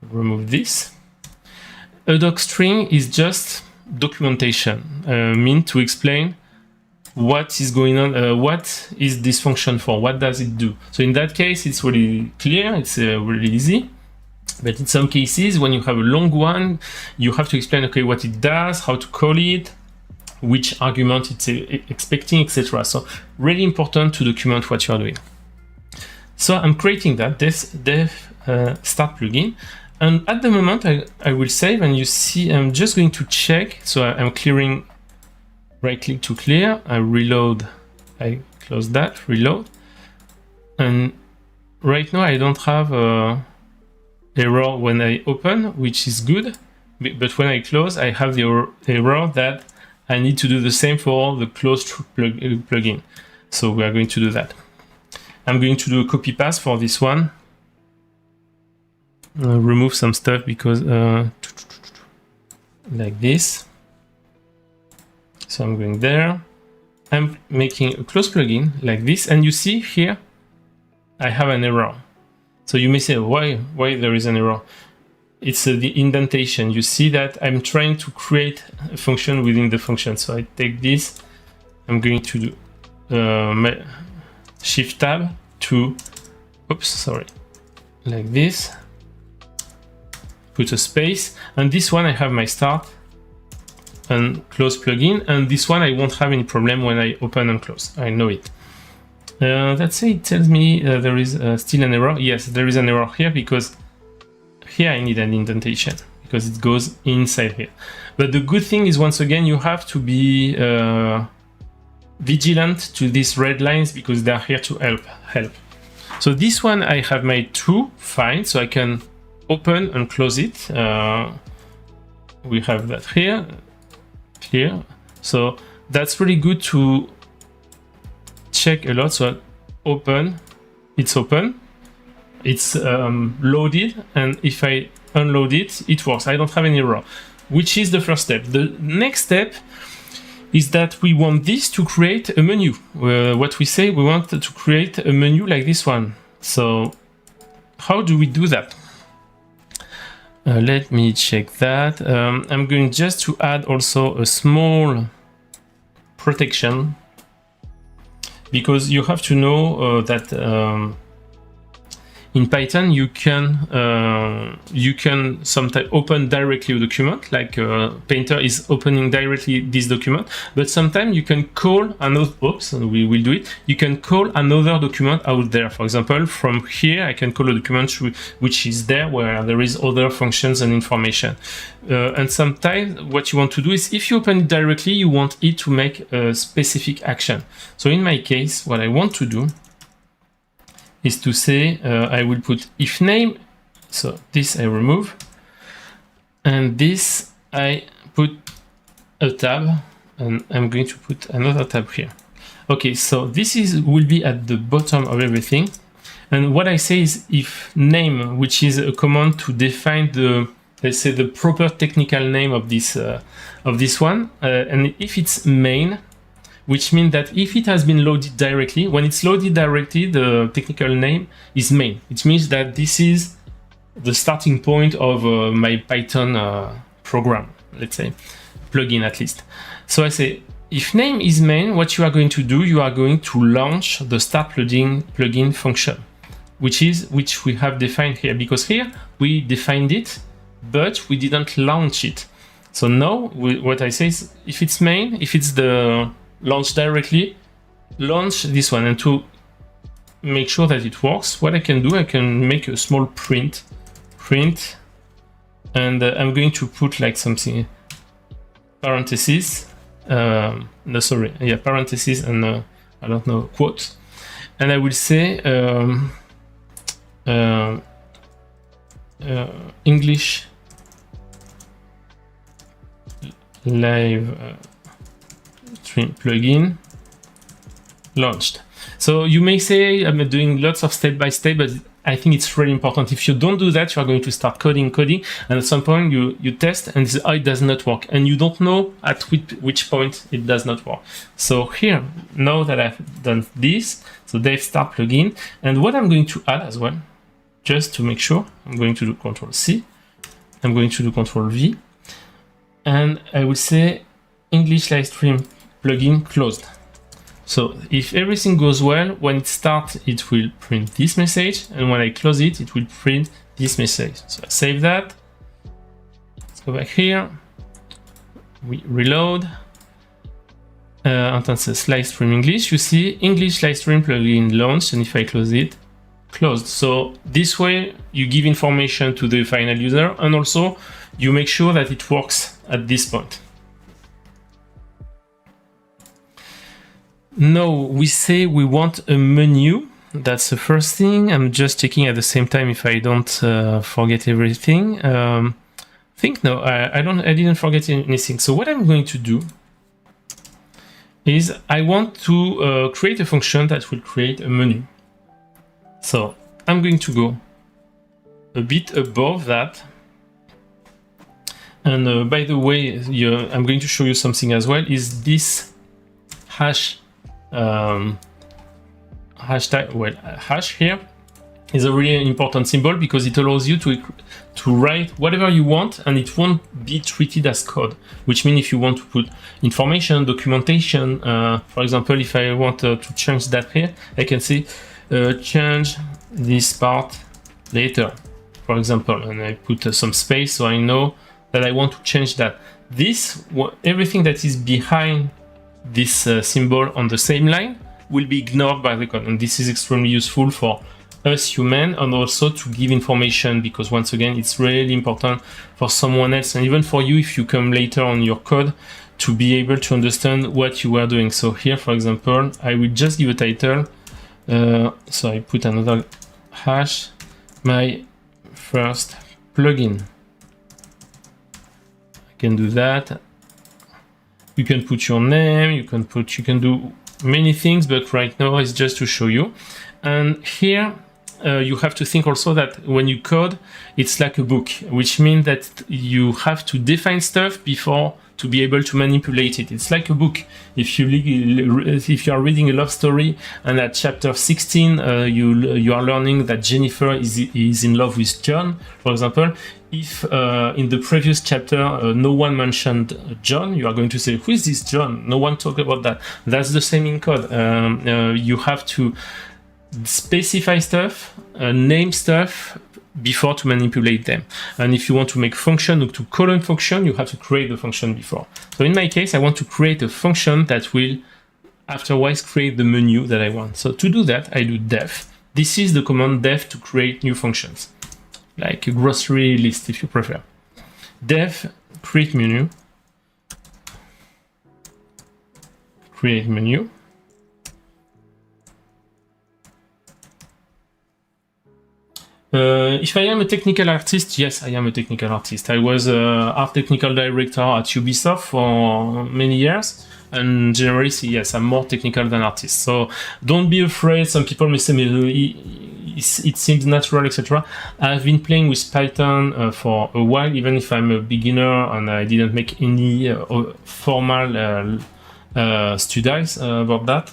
Remove this. A docstring is just documentation, meant to explain what is going on, what is this function for, what does it do. So in that case, it's really clear, it's really easy. But in some cases, when you have a long one, you have to explain, okay, what it does, how to call it, which argument it's expecting, etc. So really important to document what you are doing. So I'm creating that def start plugin, and at the moment I will save, and you see I'm just going to check. So I'm clearing, right click to clear, I reload, I close that, reload, and right now I don't have error when I open, which is good, but when I close I have the error that I need to do the same for the closed plugin. So we are going to do that. I'm going to do a copy paste for this one. Remove some stuff because like this. So I'm going there. I'm making a close plugin like this, and you see here I have an error. So you may say, why there is an error? It's the indentation. You see that I'm trying to create a function within the function. So I take this, I'm going to do Shift Tab to, oops, sorry, like this, put a space, and this one I have my start and close plugin, and this one I won't have any problem when I open and close. I know it. Let's say it tells me there is still an error. Yes, there is an error here because here I need an indentation because it goes inside here. But the good thing is, once again, you have to be vigilant to these red lines because they are here to help. So this one I have made true, fine, so I can open and close it. We have that here, clear. So that's really good to check a lot. So open, it's open, it's loaded, and if I unload it, it works. I don't have any error, which is the first step. The next step is that we want this to create a menu. What we say, we want to create a menu like this one. So how do we do that? Let me check that. I'm going just to add also a small protection, because you have to know that in Python you can sometimes open directly a document, like Painter is opening directly this document, but sometimes you can call another, oops, we will do it, you can call another document out there. For example, from here I can call a document which is there where there is other functions and information. And sometimes what you want to do is, if you open it directly, you want it to make a specific action. So in my case, what I want to do is to say, I will put if name, so this I remove, and this I put a tab, and I'm going to put another tab here. Okay, so this will be at the bottom of everything, and what I say is if name, which is a command to define the, let's say, the proper technical name of this one, and if it's main, which means that if it has been loaded directly, when it's loaded directly, the technical name is main. It means that this is the starting point of my Python program, let's say, plugin at least. So I say, if name is main, what you are going to do, you are going to launch the start plugin function, which we have defined here, because here we defined it, but we didn't launch it. So now what I say is, if it's main, if it's the launch directly, launch this one. And to make sure that it works, what I can do, I can make a small print, and I'm going to put like something, parentheses, no, sorry, yeah, parentheses and I don't know, quote, and I will say English live stream plugin launched. So you may say I'm doing lots of step by step, but I think it's really important. If you don't do that, you are going to start coding, and at some point you test and say, oh, it does not work, and you don't know at which point it does not work. So here, now that I've done this, so dev start plugin, and what I'm going to add as well, just to make sure, I'm going to do Ctrl+C, I'm going to do Ctrl+V, and I will say English live stream plugin closed. So if everything goes well, when it starts, it will print this message, and when I close it, it will print this message. So I save that. Let's go back here. We reload. Instances live stream English. You see English live stream plugin launched, and if I close it, closed. So this way you give information to the final user, and also you make sure that it works at this point. Now we say we want a menu. That's the first thing. I'm just checking at the same time if I don't forget everything. I think no, I didn't forget anything. So what I'm going to do is I want to create a function that will create a menu. So I'm going to go a bit above that. And by the way, I'm going to show you something as well, is this hash hash here is a really important symbol because it allows you to write whatever you want and it won't be treated as code, which means if you want to put information, documentation, for example, if I want to change that here, I can say change this part later, for example, and I put some space so I know that I want to change that. Everything that is behind this symbol on the same line will be ignored by the code, and this is extremely useful for us human and also to give information, because once again it's really important for someone else and even for you if you come later on your code to be able to understand what you are doing. So here, for example, I will just give a title, so I put another hash, my first plugin. I can do that. You can put your name, you can do many things, but right now it's just to show you. And here you have to think also that when you code, it's like a book, which means that you have to define stuff before to be able to manipulate it. It's like a book. If you are reading a love story and at chapter 16 you are learning that Jennifer is in love with John, for example, if in the previous chapter no one mentioned John, you are going to say, who is this John? No one talked about that. That's the same in code. You have to specify stuff, name stuff before to manipulate them. And if you want to make function or to call a function, you have to create the function before. So in my case, I want to create a function that will afterwards create the menu that I want. So to do that, I do def. This is the command def to create new functions, like a grocery list if you prefer. Def create menu, create menu. If I am a technical artist, yes, I am a technical artist. I was art technical director at Ubisoft for many years, and generally, yes, I'm more technical than artist. So don't be afraid. Some people may say, it seems natural, etc. I've been playing with Python for a while, even if I'm a beginner and I didn't make any formal studies about that.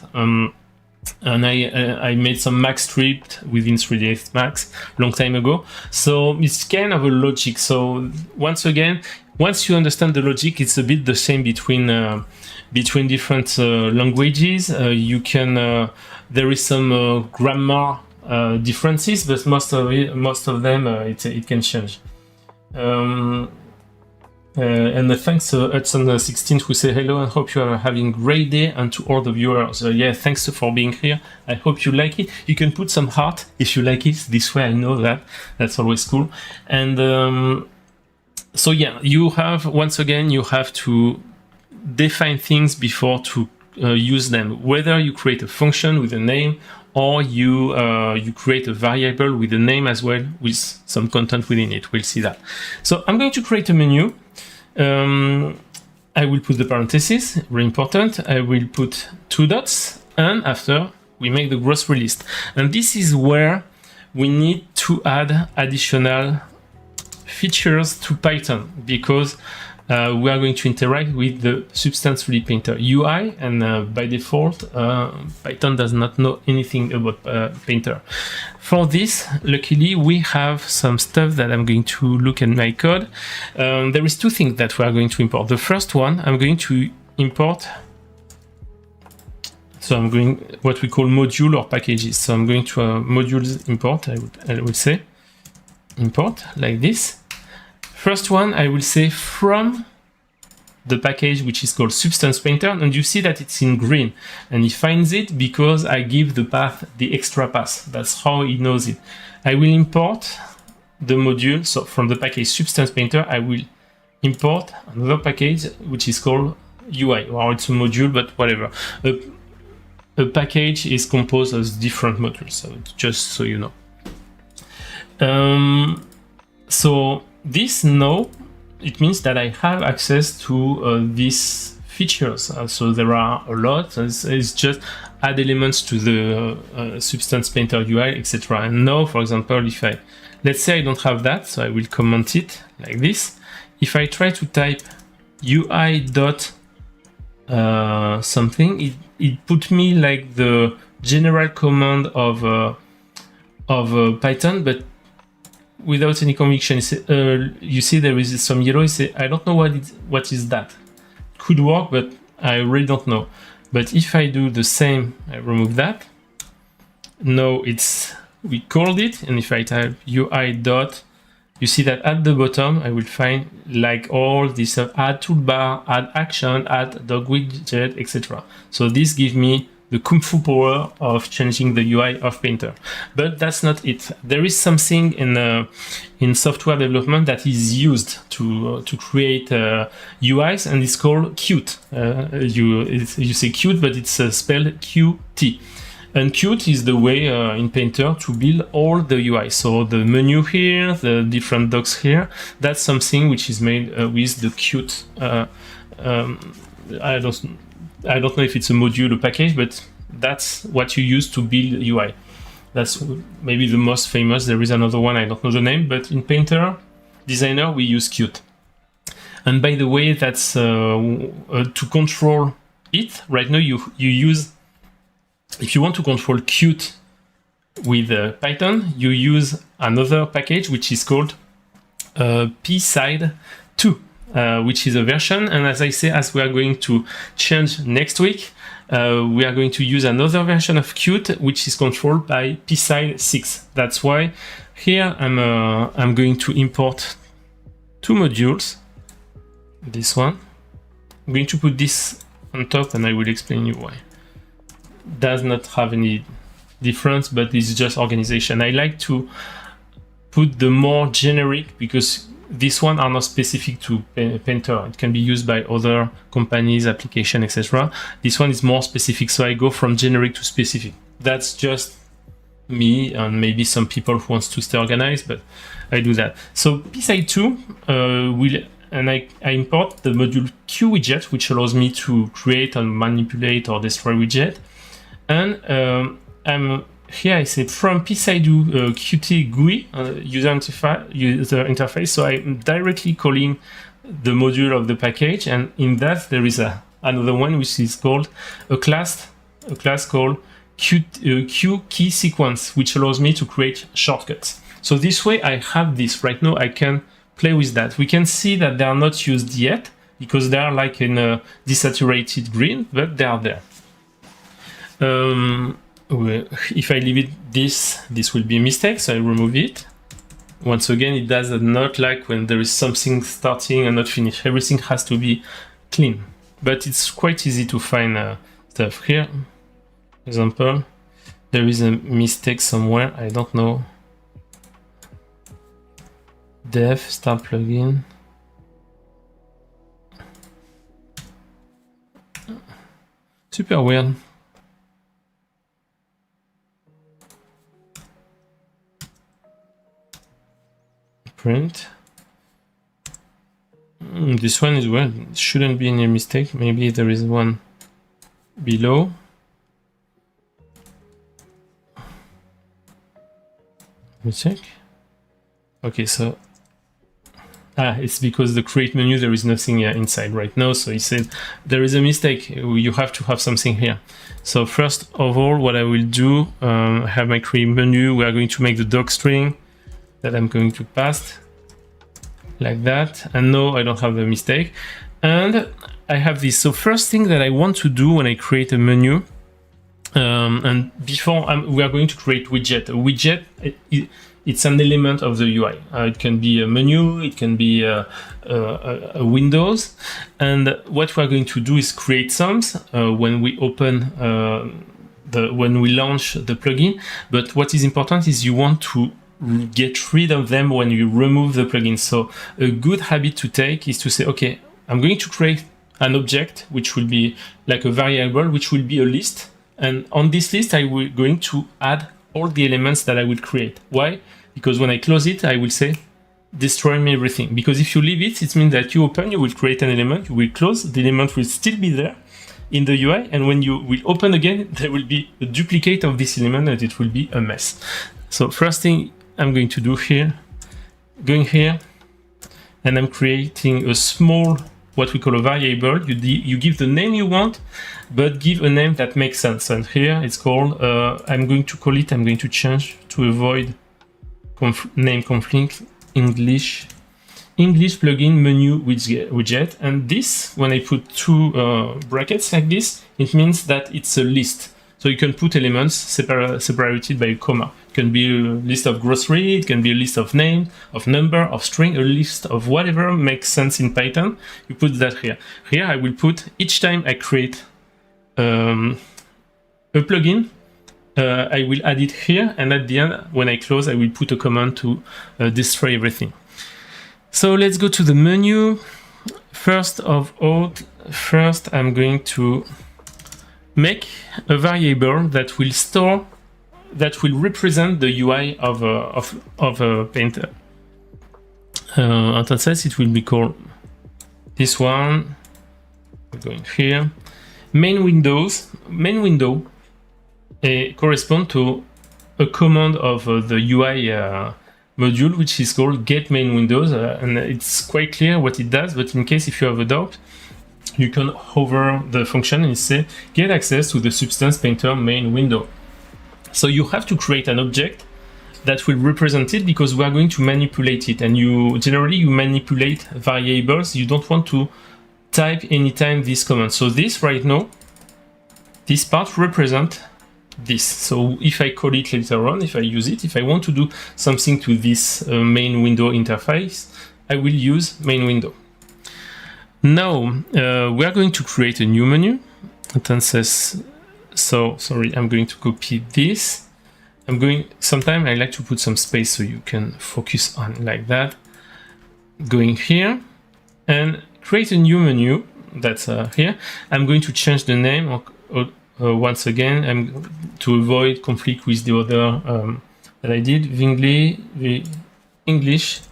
And I made some Max script within 3ds Max long time ago. So it's kind of a logic. So once again, once you understand the logic, it's a bit the same between different languages. You can there is some grammar differences, but most of them it can change. And thanks to Hudson16 who say hello and hope you are having a great day, and to all the viewers. Yeah, thanks for being here. I hope you like it. You can put some heart if you like it. This way I know that's always cool. And so yeah, you have to define things before to use them. Whether you create a function with a name or you create a variable with a name as well with some content within it. We'll see that. So I'm going to create a menu. I will put the parentheses, very important. I will put 2 dots, and after we make the grocery list. And this is where we need to add additional features to Python, because we are going to interact with the Substance 3D Painter UI, and by default, Python does not know anything about Painter. For this, luckily, we have some stuff that I'm going to look at my code. There is 2 things that we are going to import. The first one, I'm going to import, so I'm going what we call module or packages. So I'm going to modules import, I would say, import like this. First one, I will say from the package which is called Substance Painter, and you see that it's in green, and he finds it because I give the path, the extra path. That's how he knows it. I will import the module, so from the package Substance Painter, I will import another package which is called UI, or it's a module, but whatever. A package is composed of different modules, so just so you know. So this now, it means that I have access to this features. So there are a lot. It's just add elements to the Substance Painter UI, etc. And now, for example, if let's say I don't have that, so I will comment it like this. If I try to type UI dot something, it put me like the general command of Python, but without any conviction. You see there is some yellow. I don't know what is that. It could work, but I really don't know. But if I do the same, I remove that. No, we called it, and if I type UI dot, you see that at the bottom I will find like all this add toolbar, add action, add dog widget, etc. So this gives me the kung fu power of changing the UI of Painter. But that's not it. There is something in software development that is used to create UIs, and it's called Qt. You say Qt, but it's spelled QT. And Qt is the way in Painter to build all the UI. So the menu here, the different docs here, that's something which is made with the Qt. I don't know if it's a module or package, but that's what you use to build UI. That's maybe the most famous. There is another one, I don't know the name, but in Painter Designer, we use Qt. And by the way, that's to control it. Right now, you use, if you want to control Qt with Python, you use another package, which is called pside2. Which is a version, and as I say, as we are going to change next week, we are going to use another version of Qt, which is controlled by pside6. That's why here I'm going to import two modules. This one, I'm going to put this on top, and I will explain you why. Does not have any difference, but it's just organization. I like to put the more generic, because this one are not specific to Painter. It can be used by other companies, application, etc. This one is more specific, so I go from generic to specific. That's just me, and maybe some people who wants to stay organized, but I do that. So pside2 will, and I import the module QWidget, which allows me to create and manipulate or destroy widget. And here I say from pside2 Qt GUI user interface. So I'm directly calling the module of the package, and in that there is another one which is called a class called Q key sequence, which allows me to create shortcuts. So this way I have this right now. I can play with that. We can see that they are not used yet because they are like in a desaturated green, but they are there. If I leave it this will be a mistake, so I remove it. Once again, it does not like when there is something starting and not finished. Everything has to be clean, but it's quite easy to find stuff here. For example, there is a mistake somewhere, I don't know. Dev start plugin. Super weird. Print. This one is well. It shouldn't be any mistake. Maybe there is one below. Let me check. Okay, so it's because the create menu there is nothing inside right now. So he said there is a mistake. You have to have something here. So first of all, what I will do, I have my create menu. We are going to make the doc string that I'm going to pass like that, and no, I don't have the mistake, and I have this. So first thing that I want to do when I create a menu, and before we are going to create widget. A widget, it's an element of the UI. It can be a menu, it can be a Windows, and what we are going to do is create sums when we open when we launch the plugin. But what is important is you want to get rid of them when you remove the plugin. So a good habit to take is to say, okay, I'm going to create an object which will be like a variable, which will be a list, and on this list I will going to add all the elements that I will create. Why? Because when I close it, I will say destroy me everything. Because if you leave it, it means that you open, you will create an element, you will close, the element will still be there in the UI, and when you will open again, there will be a duplicate of this element and it will be a mess. So first thing I'm going to do here, going here, and I'm creating a small, what we call a variable. You give the name you want, but give a name that makes sense. And here it's called, I'm going to change to avoid name conflict, English plugin menu widget. And this, when I put two brackets like this, it means that it's a list. So you can put elements separated by a comma. It can be a list of grocery, it can be a list of name, of number, of string, a list of whatever makes sense in Python. You put that here. Here I will put, each time I create a plugin, I will add it here, and at the end, when I close, I will put a command to destroy everything. So let's go to the menu. First of all, I'm going to make a variable that will store, that will represent the UI of a painter. At says it will be called this one. We're going here. Main window correspond to a command of the UI module, which is called get main windows, and it's quite clear what it does, but in case if you have a doubt, you can hover the function and say get access to the Substance Painter main window. So you have to create an object that will represent it, because we are going to manipulate it, and generally you manipulate variables. You don't want to type anytime this command. So this right now, this part represent this. So if I call it later on, if I use it, if I want to do something to this main window interface, I will use main window. Now we are going to create a new menu. So sorry, I'm going to copy this. Sometimes I like to put some space so you can focus on like that. Going here and create a new menu that's here. I'm going to change the name once again, to avoid conflict with the other that I did. The English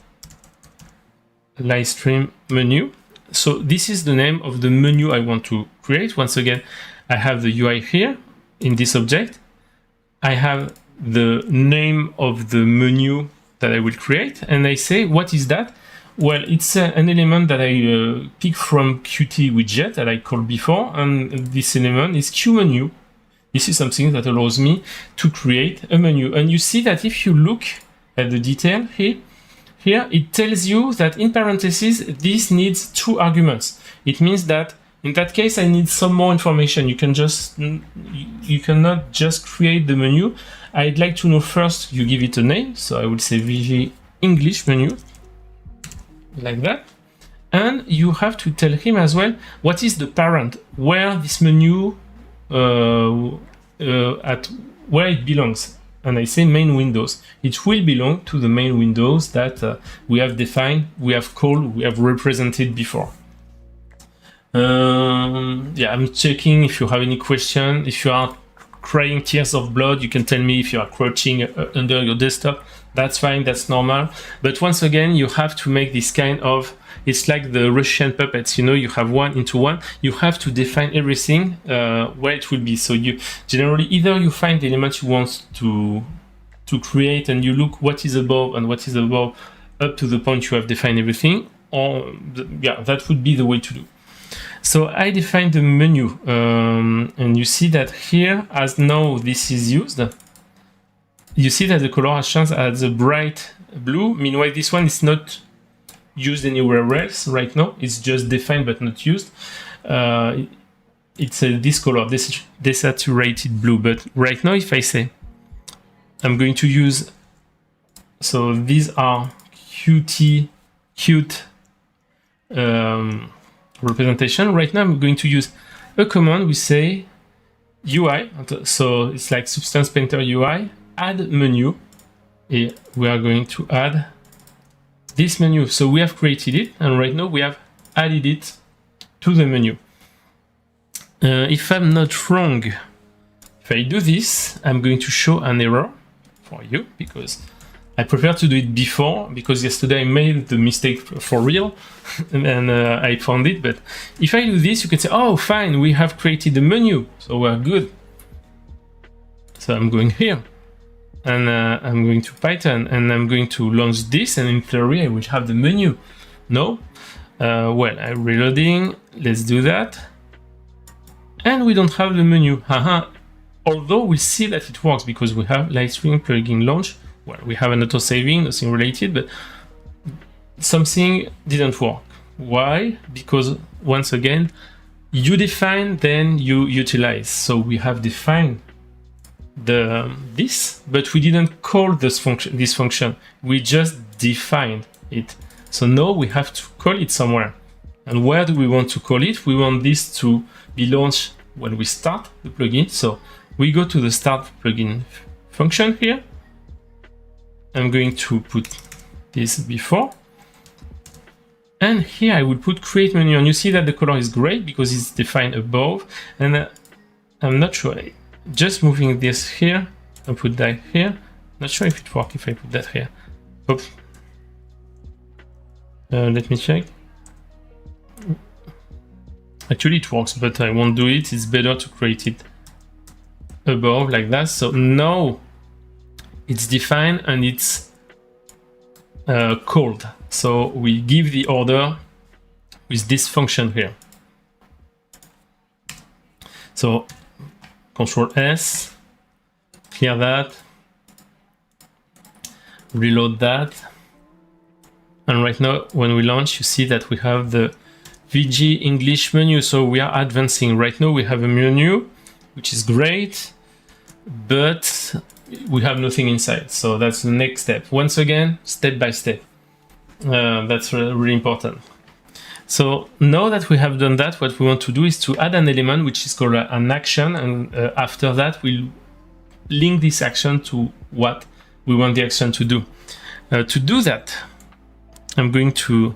Livestream menu. So this is the name of the menu I want to create. Once again, I have the UI here in this object. I have the name of the menu that I will create, and I say, what is that? Well, it's an element that I pick from Qt widget that I called before, and this element is QMenu. This is something that allows me to create a menu. And you see that if you look at the detail here it tells you that in parentheses, this needs 2 arguments. It means that in that case, I need some more information. You cannot just create the menu. I'd like to know first, you give it a name. So I will say VG English menu, like that. And you have to tell him as well, what is the parent, where this menu, where it belongs. And I say main windows. It will belong to the main windows that we have defined, we have called, we have represented before. Yeah, I'm checking if you have any question. If you are crying tears of blood, you can tell me. If you are crouching under your desktop, that's fine, that's normal. But once again, you have to make this kind of, it's like the Russian puppets, you know, you have one into one. You have to define everything where it will be. So you generally, either you find the element you want to create and you look what is above and what is above up to the point you have defined everything, or yeah, that would be the way to do. So I define the menu, and you see that here, as now this is used, you see that the color has changed as a bright blue. Meanwhile, this one is not used anywhere else right now. It's just defined but not used. It's this color, desaturated blue. But right now, if I say I'm going to use, so these are cute representation. Right now, I'm going to use a command. We say UI, so it's like Substance Painter UI, add menu. And we are going to add this menu. So we have created it, and right now we have added it to the menu. If I'm not wrong, if I do this, I'm going to show an error for you because I prefer to do it before, because yesterday I made the mistake for real and I found it. But if I do this, you can say, oh, fine, we have created a menu, so we're good. So I'm going here and I'm going to Python and I'm going to launch this, and in theory I will have the menu. No? Well, I'm reloading. Let's do that. And we don't have the menu. Haha. Although we'll see that it works because we have Livestream plugin launch. Well, we have an auto saving, nothing related, but something didn't work. Why? Because once again, you define, then you utilize. So we have defined this, but we didn't call this function. We just defined it. So now we have to call it somewhere. And where do we want to call it? We want this to be launched when we start the plugin. So we go to the start plugin function here. I'm going to put this before. And here I will put create menu. And you see that the color is gray because it's defined above. And I'm not sure. Just moving this here and put that here. Not sure if it works if I put that here. Oops. Let me check. Actually it works, but I won't do it. It's better to create it above like that. So now it's defined and it's called. So we give the order with this function here. So Control S, clear that, reload that. And right now, when we launch, you see that we have the VG English menu. So we are advancing. Right now we have a menu, which is great, but we have nothing inside. So that's the next step. Once again, step by step. That's really important. So now that we have done that, what we want to do is to add an element, which is called an action. And after that, we'll link this action to what we want the action to do. To do that, I'm going to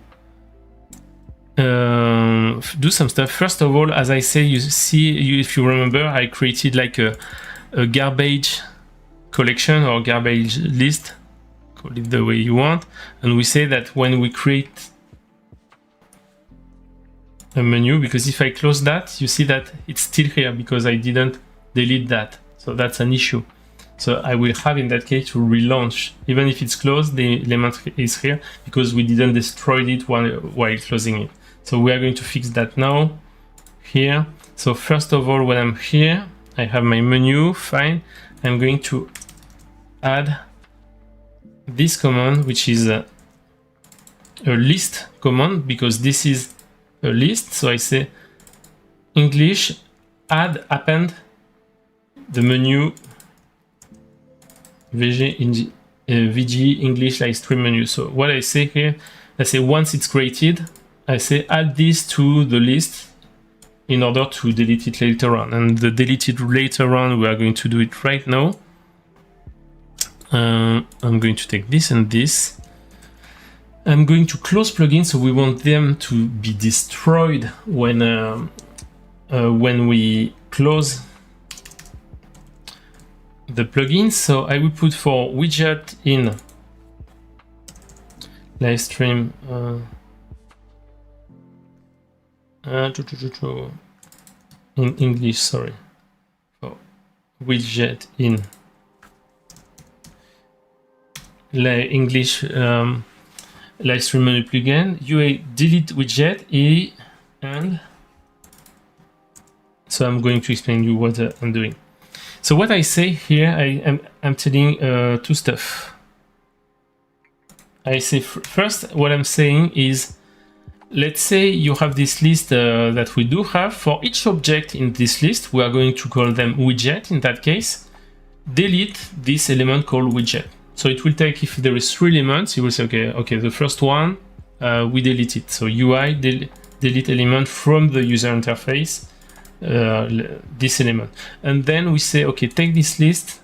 do some stuff. First of all, as I say, you see, if you remember, I created like a garbage collection or garbage list, call it the way you want. And we say that when we create a menu, because if I close that, you see that it's still here because I didn't delete that. So that's an issue. So I will have in that case to relaunch. Even if it's closed, the element is here because we didn't destroy it while closing it. So we are going to fix that now here. So first of all, when I'm here, I have my menu, fine. I'm going to add this command, which is a list command, because this is a list. So I say English, add, append the menu VG English Livestream menu. So what I say here, I say once it's created, I say add this to the list in order to delete it later on. And the deleted later on, we are going to do it right now. I'm going to take this and this. I'm going to close plugins, so we want them to be destroyed when we close the plugin. So I will put for widget in Livestream in English, sorry, for widget in English Livestream menu plugin, UA delete widget E, and so I'm going to explain you what I'm doing. So what I say here, I'm telling two stuff. I say first, what I'm saying is, let's say you have this list that we do have. For each object in this list, we are going to call them widget. In that case, delete this element called widget. So it will take, if there is 3 elements, you will say, okay, the first one, we delete it. So UI delete element from the user interface, this element. And then we say, okay, take this list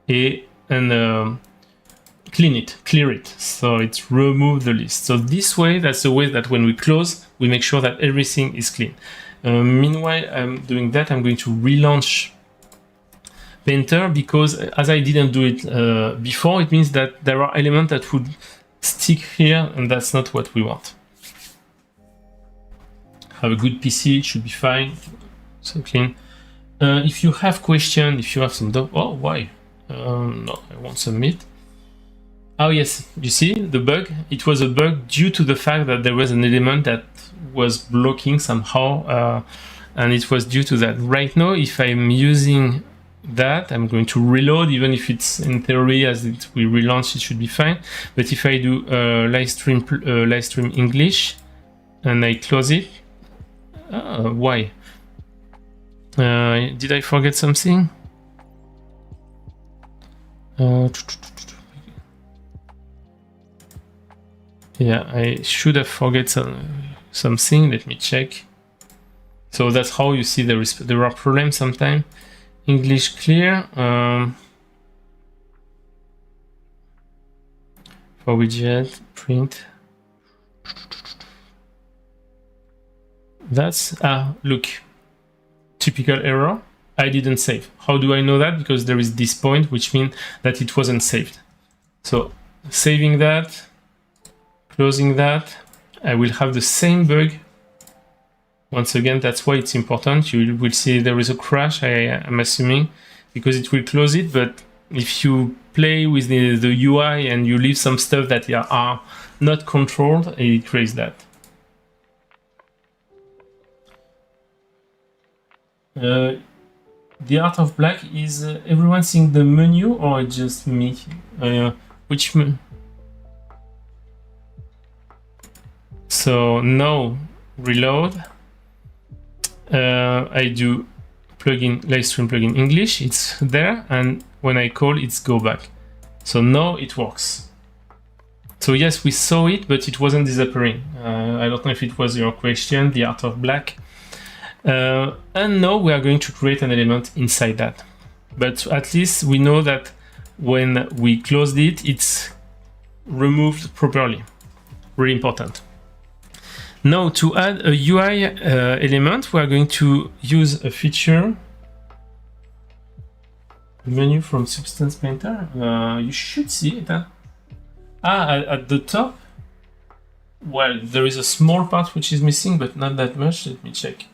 and clear it. So it's remove the list. So this way, that's the way that when we close, we make sure that everything is clean. Meanwhile, I'm doing that. I'm going to relaunch painter, because as I didn't do it before, it means that there are elements that would stick here, and that's not what we want. Have a good PC, it should be fine. So clean. If you have question, if you have some doubt, oh, why? No, I won't submit. Oh yes, you see the bug? It was a bug due to the fact that there was an element that was blocking somehow, and it was due to that. Right now, if I'm using that, I'm going to reload, even if it's in theory, as we relaunch, it should be fine. But if I do Livestream English, and I close it, why? Did I forget something? Yeah, I should have forget something. Let me check. So that's how you see there are problems sometimes. English clear. For widget print. That's look, typical error. I didn't save. How do I know that? Because there is this point, which means that it wasn't saved. So saving that. Closing that, I will have the same bug. Once again, that's why it's important. You will see there is a crash, I am assuming, because it will close it. But if you play with the UI and you leave some stuff that are not controlled, it creates that. The art of black is everyone seeing the menu or just me? Which menu? So now reload. I do plugin Livestream plugin English. It's there, and when I call, it's go back. So now it works. So yes, we saw it, but it wasn't disappearing. I don't know if it was your question, the art of black. And now we are going to create an element inside that. But at least we know that when we closed it, it's removed properly. Really important. Now to add a UI element, we are going to use a feature. Menu from Substance Painter. You should see it. Huh? At the top. Well, there is a small part which is missing, but not that much. Let me check.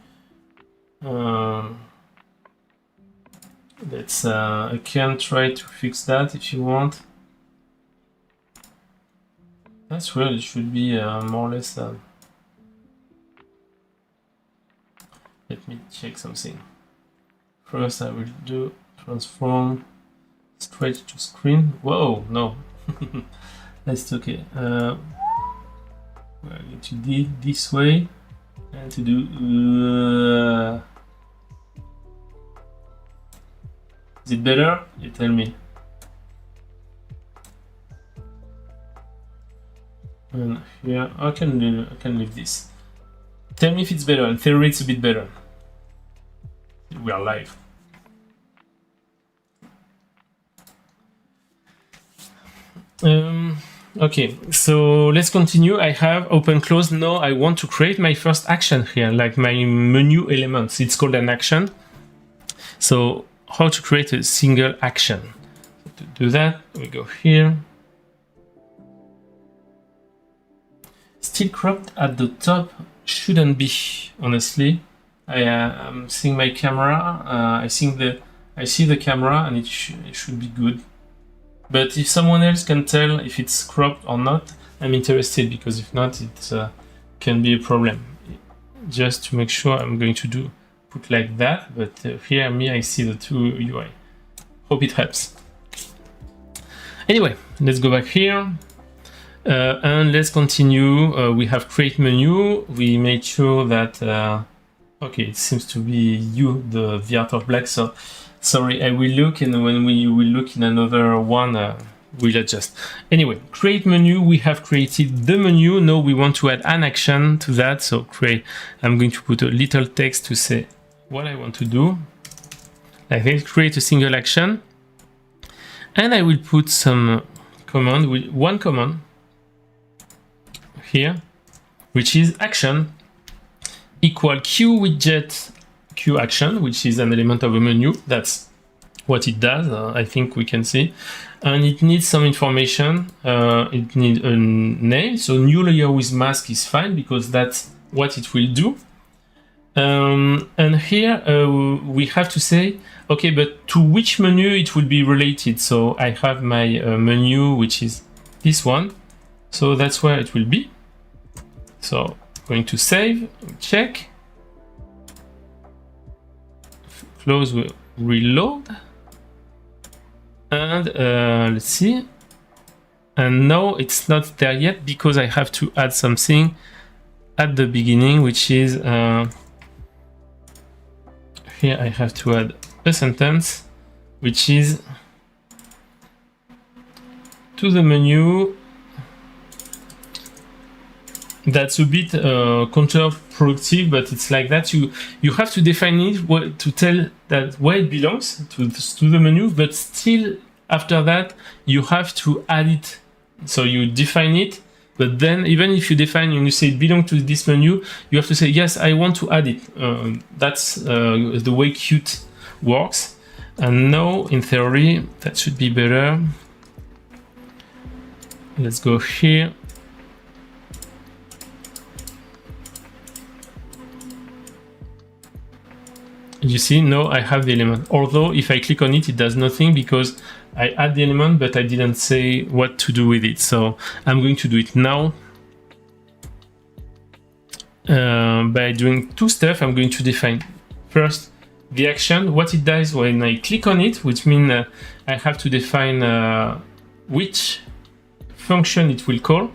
Let's. I can try to fix that if you want. That's weird. It should be more or less. Let me check something. First, I will do transform straight to screen. Whoa, no. That's okay. We're going to do it this way and to do. Is it better? You tell me. And here I can leave this. Tell me if it's better. In theory, it's a bit better. We are live. Okay, so let's continue. I have open close. Now I want to create my first action here, like my menu elements. It's called an action. So how to create a single action? To do that, we go here. Still cropped at the top. Shouldn't be, honestly. I am seeing my camera. I see the camera, and it should be good. But if someone else can tell if it's cropped or not, I'm interested, because if not, it can be a problem. Just to make sure, I'm going to put like that. But here, I see the two UI. Hope it helps. Anyway, let's go back here. And let's continue. We have create menu. We made sure that, okay, it seems to be the art of black. So sorry, I will look, and when we will look in another one, we'll adjust. Anyway, create menu. We have created the menu. Now we want to add an action to that. So create, I'm going to put a little text to say what I want to do. I will create a single action. And I will put some command, with one command here, which is action equal Q widget Q action, which is an element of a menu. That's what it does. I think we can see, and it needs some information. It needs a name. So new layer with mask is fine because that's what it will do. And here we have to say, okay, but to which menu it will be related. So I have my menu, which is this one. So that's where it will be. So going to save, check, close, reload, and let's see. And no, it's not there yet because I have to add something at the beginning, which is here I have to add a sentence, which is to the menu. That's a bit counterproductive, but it's like that. You have to define it to tell that where it belongs to the menu, but still after that you have to add it. So you define it, but then even if you define and you say it belongs to this menu, you have to say yes, I want to add it. That's the way Qt works. And now in theory that should be better. Let's go here. You see, now I have the element. Although if I click on it, it does nothing because I add the element, but I didn't say what to do with it. So I'm going to do it now. By doing two stuff, I'm going to define first the action, what it does when I click on it, which means I have to define which function it will call.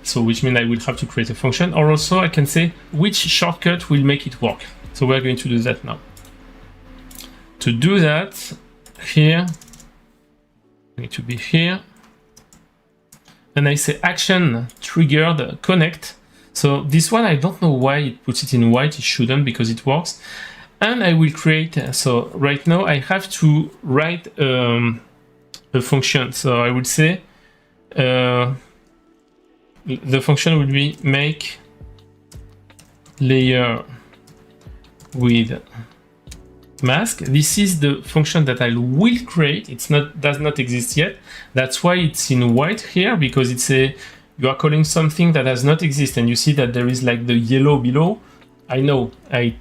So which means I will have to create a function, or also I can say which shortcut will make it work. So we're going to do that now. To do that, here, I need to be here, and I say action triggered connect. So this one, I don't know why it puts it in white. It shouldn't because it works. And I will create, so right now I have to write a function. So I would say the function will be make layer with mask. This is the function that I will create. It's not, does not exist yet. That's why it's in white here, because it's a, you are calling something that does not exist, and you see that there is like the yellow below. I know I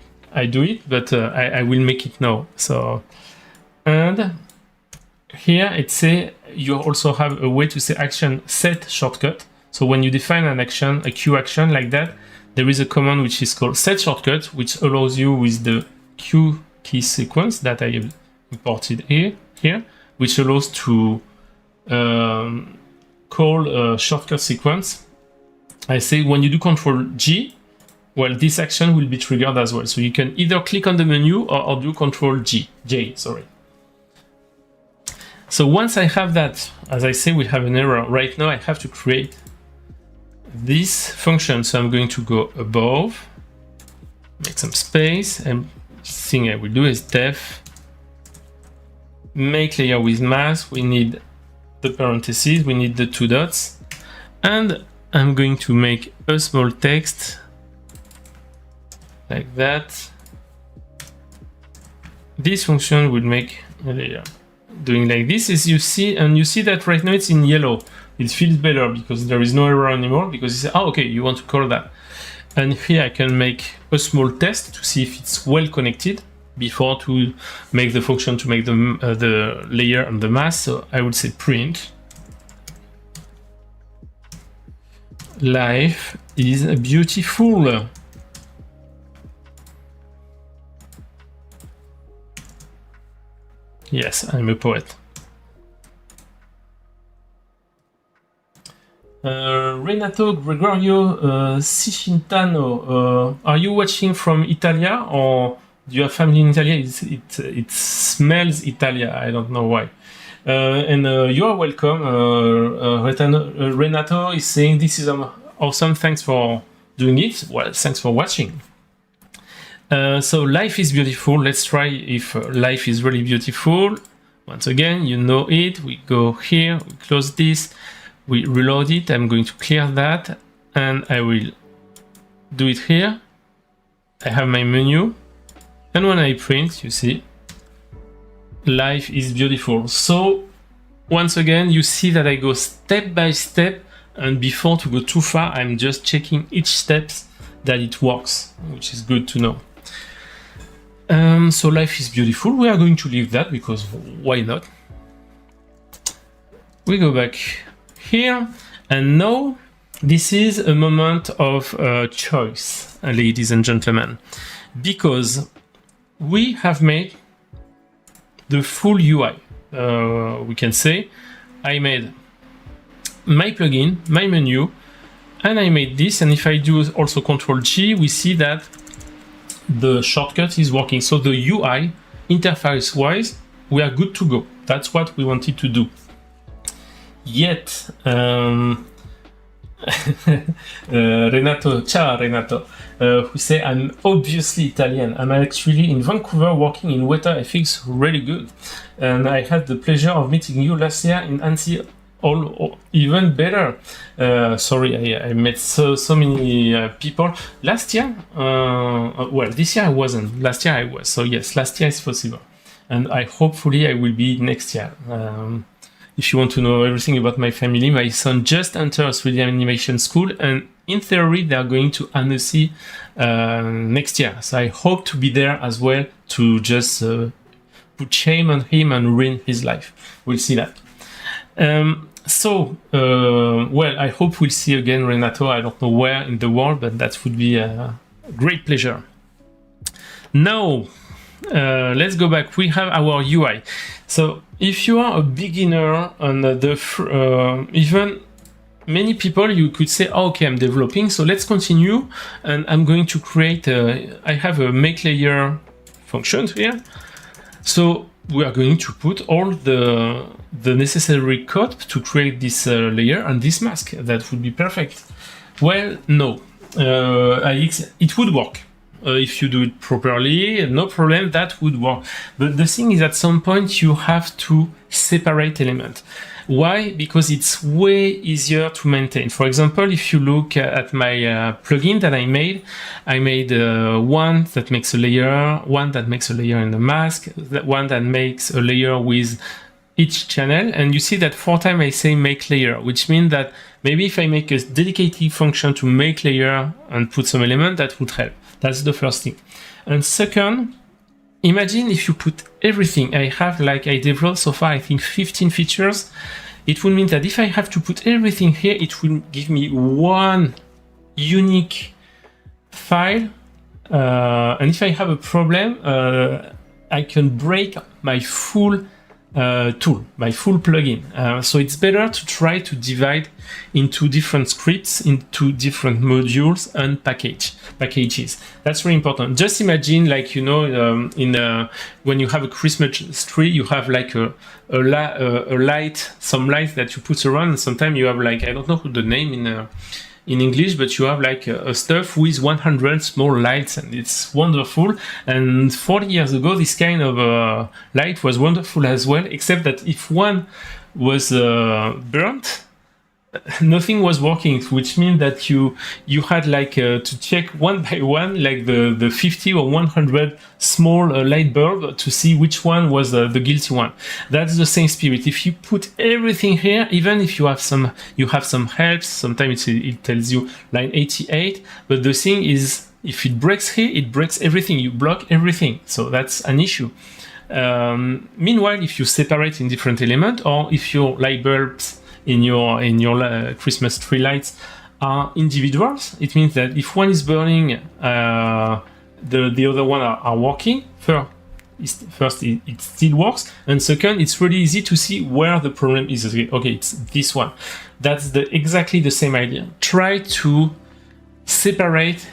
do it, but I will make it now. So, and here it say you also have a way to say action set shortcut. So when you define an action, a Q action like that, there is a command which is called set shortcut, which allows you with the Q key sequence that I have imported here, which allows to call a shortcut sequence. I say when you do Control G, well, this action will be triggered as well. So you can either click on the menu or do Control J, sorry. So once I have that, as I say, we have an error. Right now I have to create this function. So I'm going to go above, make some space, and thing I will do is def make layer with mask. We need the parentheses, we need the two dots, and I'm going to make a small text like that. This function will make a layer. Doing like this is, you see, and you see that right now it's in yellow. It feels better because there is no error anymore, because you say, oh, okay, you want to call that. And here I can make a small test to see if it's well connected before to make the function to make the layer and the mask. So I would say print life is beautiful. Yes, I'm a poet. Renato Gregorio Cicintano, are you watching from Italia, or do you have family in Italia? It smells Italia, I don't know why. And you are welcome. Renato is saying this is awesome, thanks for doing it. Well, thanks for watching. So life is beautiful. Let's try if life is really beautiful. Once again, you know it. We go here, we close this, we reload it. I'm going to clear that, and I will do it here. I have my menu, and when I print, you see, Life is beautiful. So once again, you see that I go step by step, and before to go too far, I'm just checking each step that it works, which is good to know. So life is beautiful. We are going to leave that because why not? We go back here, and now this is a moment of choice, ladies and gentlemen, because we have made the full UI. We can say I made my plugin, my menu, and I made this. And if I do also Control G, we see that the shortcut is working. So the UI, interface wise, we are good to go. That's what we wanted to do. Yet, Renato, ciao Renato, who say I'm obviously Italian. I'm actually in Vancouver working in weather ethics really good. And I had the pleasure of meeting you last year in Annecy. All even better. Sorry, I met so many people last year. Well, this year I wasn't. Last year I was. So yes, last year is possible, and hopefully I will be next year. If you want to know everything about my family, my son just entered 3D animation school, and in theory they are going to Annecy next year. So I hope to be there as well to just put shame on him and ruin his life. We'll see that. Well, I hope we'll see again Renato. I don't know where in the world, but that would be a great pleasure. Now, let's go back. We have our UI. So if you are a beginner on even many people, you could say, oh, okay, I'm developing. So let's continue. And I'm going to create, I have a make layer function here. So we are going to put all the necessary code to create this layer and this mask. That would be perfect. Well, no, it would work. If you do it properly, no problem, that would work. But the thing is, at some point, you have to separate elements. Why? Because it's way easier to maintain. For example, if you look at my plugin that I made one that makes a layer, one that makes a layer in the mask, one that makes a layer with each channel. And you see that 4 times I say make layer, which means that maybe if I make a dedicated function to make layer and put some element, that would help. That's the first thing. And second, imagine if you put everything. I developed so far, I think 15 features. It would mean that if I have to put everything here, it will give me one unique file. And if I have a problem, I can break my full tool, my full plugin. So it's better to try to divide into different scripts, into different modules and packages. That's very important. Just imagine, like, you know, when you have a Christmas tree, you have like a light, some lights that you put around, and sometimes you have like, I don't know the name in English, but you have like a stuff with 100 small lights, and it's wonderful. And 40 years ago, this kind of light was wonderful as well, except that if one was burnt, nothing was working, which means that you had like to check one by one, like the 50 or 100 small light bulb to see which one was the guilty one. That's the same spirit. If you put everything here, even if you have some helps, sometimes it tells you line 88, but the thing is, if it breaks here, it breaks everything. You block everything, so that's an issue. Meanwhile, if you separate in different elements, or if your light bulbs in your Christmas tree lights are individuals, it means that if one is burning, the other one are working. First, it still works, and second, it's really easy to see where the problem is. Okay, it's this one. That's exactly the same idea. Try to separate,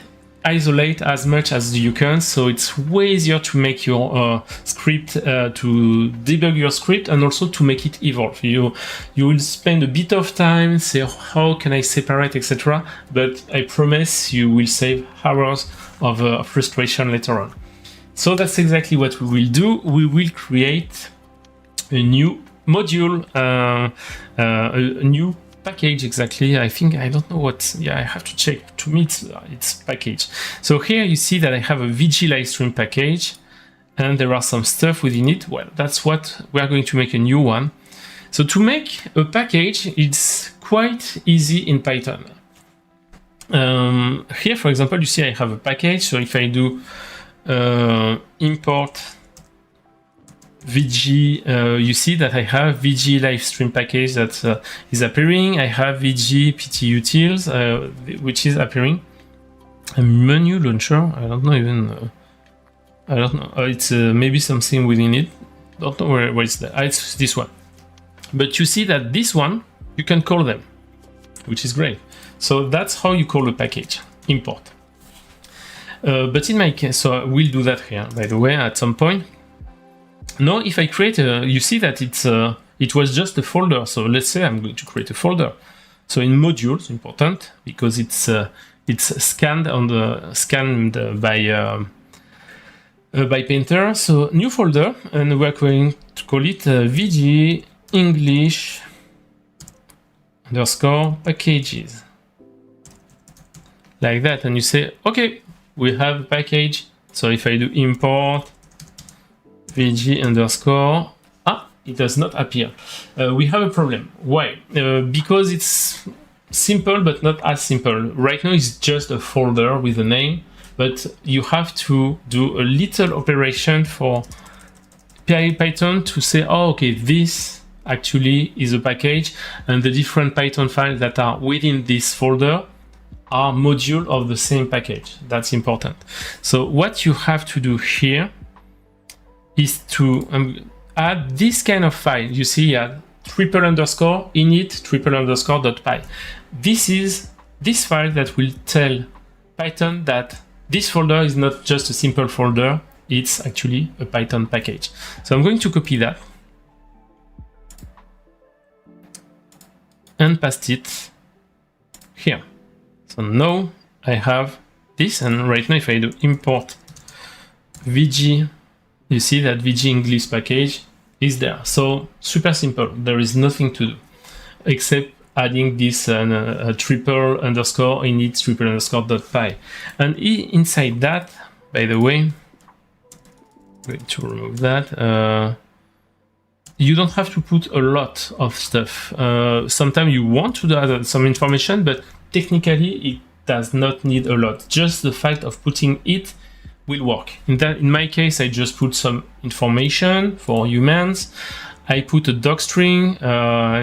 isolate as much as you can, so it's way easier to make your script, to debug your script, and also to make it evolve. You will spend a bit of time, say how can I separate, etc. But I promise you will save hours of frustration later on. So that's exactly what we will do. We will create a new module, a new package exactly. I think, I don't know what, I have to check. To me, it's package. So here you see that I have a VG Livestream package, and there are some stuff within it. Well, that's what we are going to make a new one. So to make a package, it's quite easy in Python. Here, for example, you see I have a package. So if I do import VG, you see that I have VG Livestream package that is appearing. I have VG PTUtils, which is appearing. A menu launcher, I don't know even, I don't know, it's maybe something within it. Don't know where it's there. It's this one. But you see that this one, you can call them, which is great. So that's how you call a package, import. But in my case, so we'll do that here, by the way, at some point. Now, if I create you see that it was just a folder. So let's say I'm going to create a folder. So in modules, important, because it's scanned by Painter. So new folder, and we're going to call it VG English _ packages, like that. And you say, okay, we have a package. So if I do import VG _ it does not appear. We have a problem. Why? Because it's simple, but not as simple. Right now, it's just a folder with a name, but you have to do a little operation for Python to say, oh, okay, this actually is a package, and the different Python files that are within this folder are module of the same package. That's important. So what you have to do here is to add this kind of file. You see here, _init__.py. This is this file that will tell Python that this folder is not just a simple folder, it's actually a Python package. So I'm going to copy that and paste it here. So now I have this, and right now if I do import VG, you see that VG English package is there. So super simple. There is nothing to do except adding this _init_.py. And inside that, by the way, I'm going to remove that. You don't have to put a lot of stuff. Sometimes you want to add some information, but technically it does not need a lot. Just the fact of putting it will work. In my case, I just put some information for humans. I put a docstring.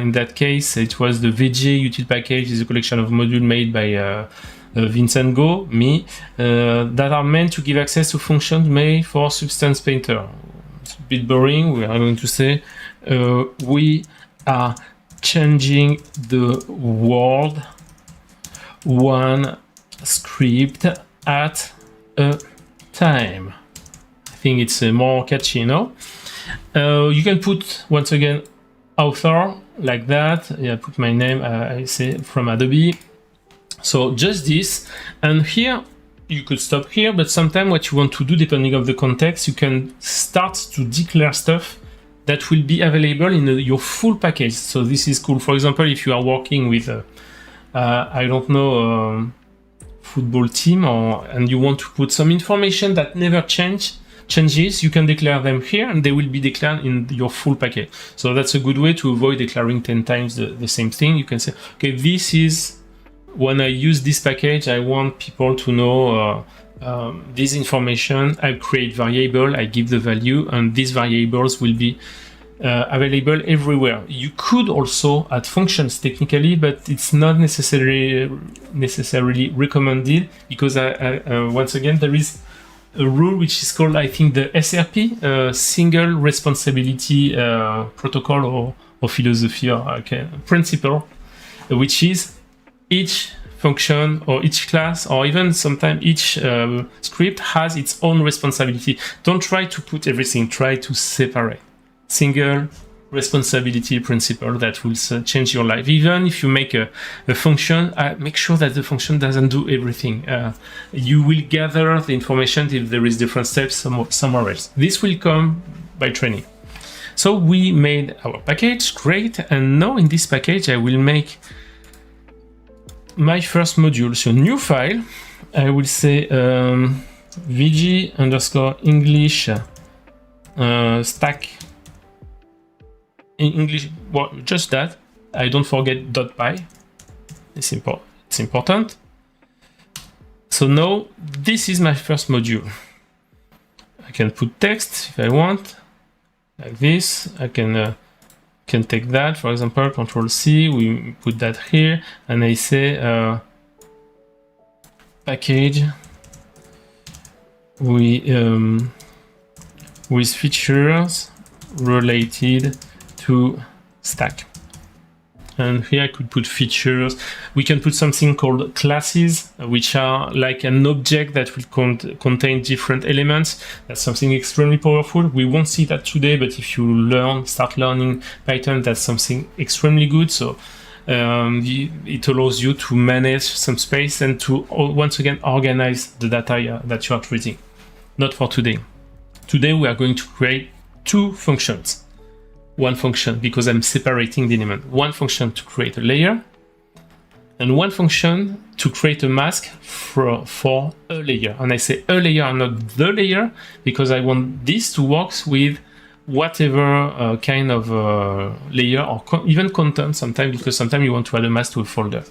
In that case, it was the VG util package is a collection of modules made by Vincent Go, me, that are meant to give access to functions made for Substance Painter. It's a bit boring. We are going to say we are changing the world one script at a time. I think it's more catchy, you know. You can put, once again, author, like that. Yeah, put my name, I say, from Adobe. So just this. And here, you could stop here, but sometimes what you want to do, depending on the context, you can start to declare stuff that will be available in your full package. So this is cool. For example, if you are working with, I don't know, football team, and you want to put some information that never changes, you can declare them here, and they will be declared in your full package. So that's a good way to avoid declaring 10 times the same thing. You can say, okay, this is, when I use this package, I want people to know this information. I create variable, I give the value, and these variables will be available everywhere. You could also add functions technically, but it's not necessarily recommended, because once again, there is a rule which is called, I think, the SRP, single responsibility protocol or philosophy or principle, which is each function or each class, or even sometimes each script has its own responsibility. Don't try to put everything, try to separate. Single responsibility principle that will change your life. Even if you make a function, make sure that the function doesn't do everything. You will gather the information if there is different steps somewhere else. This will come by training. So we made our package, great. And now in this package, I will make my first module. So new file, I will say VG _ English stack in English, well, just that. I don't forget .py. It's important. So now this is my first module. I can put text if I want, like this. I can take that, for example, Control C. We put that here, and I say package with features related to stack. And here I could put features. We can put something called classes, which are like an object that will contain different elements. That's something extremely powerful. We won't see that today, but if you start learning Python, that's something extremely good. So it allows you to manage some space and to once again organize the data that you are treating. Not for today. Today we are going to create two functions. One function, because I'm separating the element. One function to create a layer, and one function to create a mask for a layer. And I say a layer, not the layer, because I want this to work with whatever kind of layer or even content sometimes, because sometimes you want to add a mask to a folder.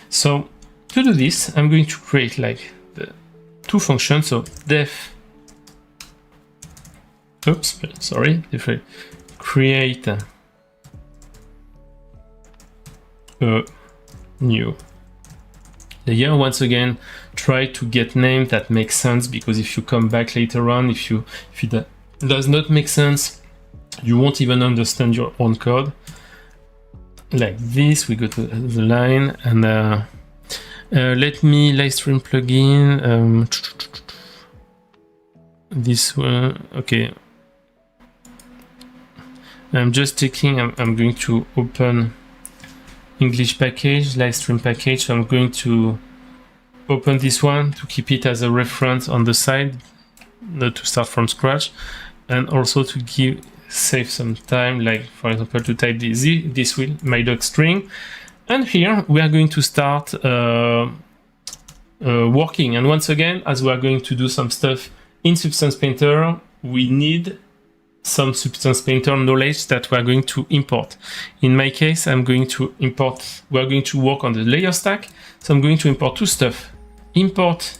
So to do this, I'm going to create like the two functions. So def, create a new layer. Once again, try to get name that makes sense, because if you come back later on, if it does not make sense, you won't even understand your own code. Like this, we go to the line, and let me Livestream plugin. This one, okay. I'm just checking. I'm going to open English package, Livestream package. So I'm going to open this one to keep it as a reference on the side, not to start from scratch, and also to save some time, like for example to type this with my doc string. And here we are going to start working. And once again, as we are going to do some stuff in Substance Painter, we need some Substance Painter knowledge that we are going to import. In my case, we are going to work on the layer stack. So I'm going to import two stuff. Import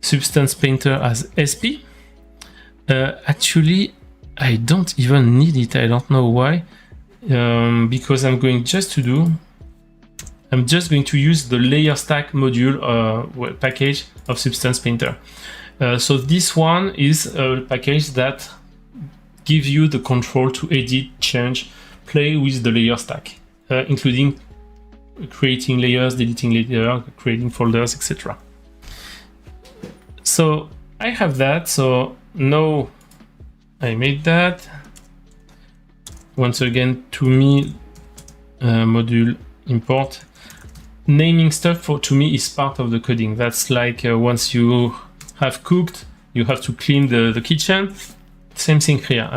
Substance Painter as SP. Actually, I don't even need it. I don't know why. Because I'm just going to use the layer stack module package of Substance Painter. So this one is a package that gives you the control to edit, change, play with the layer stack, including creating layers, deleting layers, creating folders, etc. So I have that. So now I made that. Once again, to me, module import. Naming stuff to me is part of the coding. That's like once you have cooked, you have to clean the kitchen. Same thing here.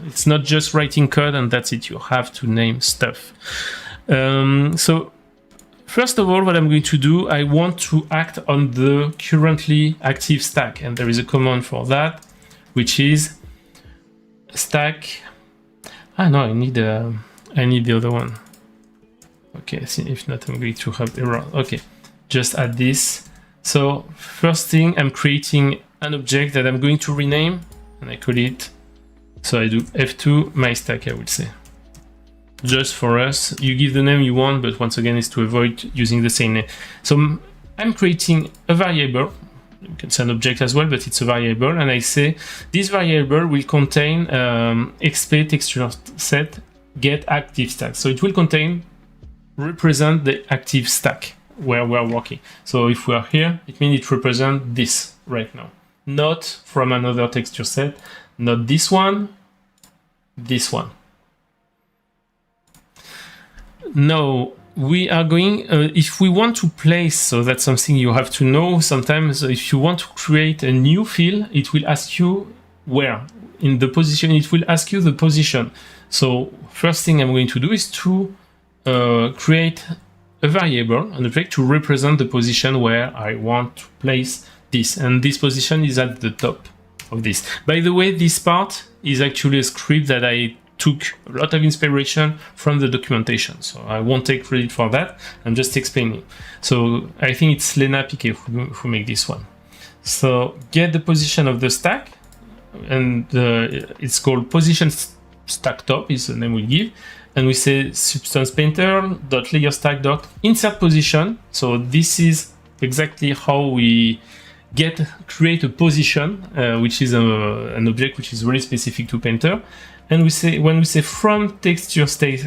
It's not just writing code and that's it. You have to name stuff. So first of all, what I'm going to do, I want to act on the currently active stack. And there is a command for that, which is stack. No, I need the other one. Okay, see, if not, I'm going to have error. Okay, just add this. So first thing, I'm creating an object that I'm going to rename, and I call it. So I do F2 my stack, I would say. Just for us, you give the name you want, but once again, it's to avoid using the same name. So I'm creating a variable. You can say an object as well, but it's a variable, and I say this variable will contain XP texture set get active stack. So it will represent the active stack where we are working. So if we are here, it means it represents this right now, not from another texture set, not this one, this one. Now we are going, if we want to place, so that's something you have to know. Sometimes if you want to create a new field, it will ask you where in the position, it will ask you the position. So first thing I'm going to do is to create a variable, an object to represent the position where I want to place this. And this position is at the top. of this. By the way, this part is actually a script that I took a lot of inspiration from the documentation, so I won't take credit for that. I'm just explaining. So I think it's Lena Piquet who made this one. So get the position of the stack, and it's called position stack top is the name we give, and we say substance painter dot layer stack dot insert position. So this is exactly how we create a position, which is an object which is really specific to Painter. And we say, when we say from texture set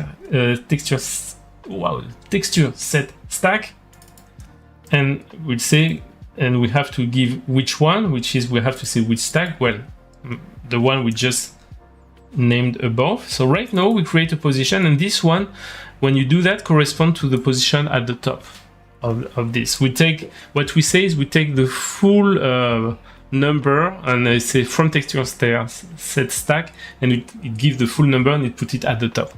stack, and we'll say, and we have to give which one, which is we have to say which stack. Well, the one we just named above. So right now we create a position, and this one, when you do that, correspond to the position at the top of this. We take what we say is we take the full number, and I say from texture set stack, and it gives the full number and it put it at the top.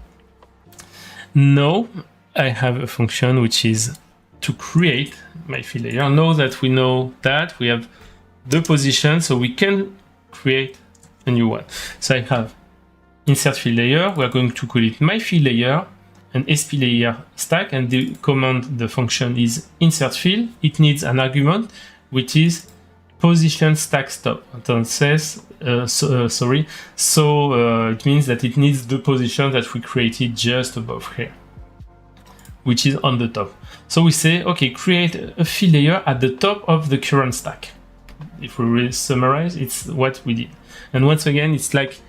Now I have a function which is to create my fill layer. Now that we know that we have the position, so we can create a new one. So I have insert fill layer. We are going to call it my fill layer and sp layer stack, and the command, the function is insert fill. It needs an argument which is position stack stop. It says it means that it needs the position that we created just above here, which is on the top. So we say, okay, create a fill layer at the top of the current stack. If we really summarize, it's what we did. And once again, it's like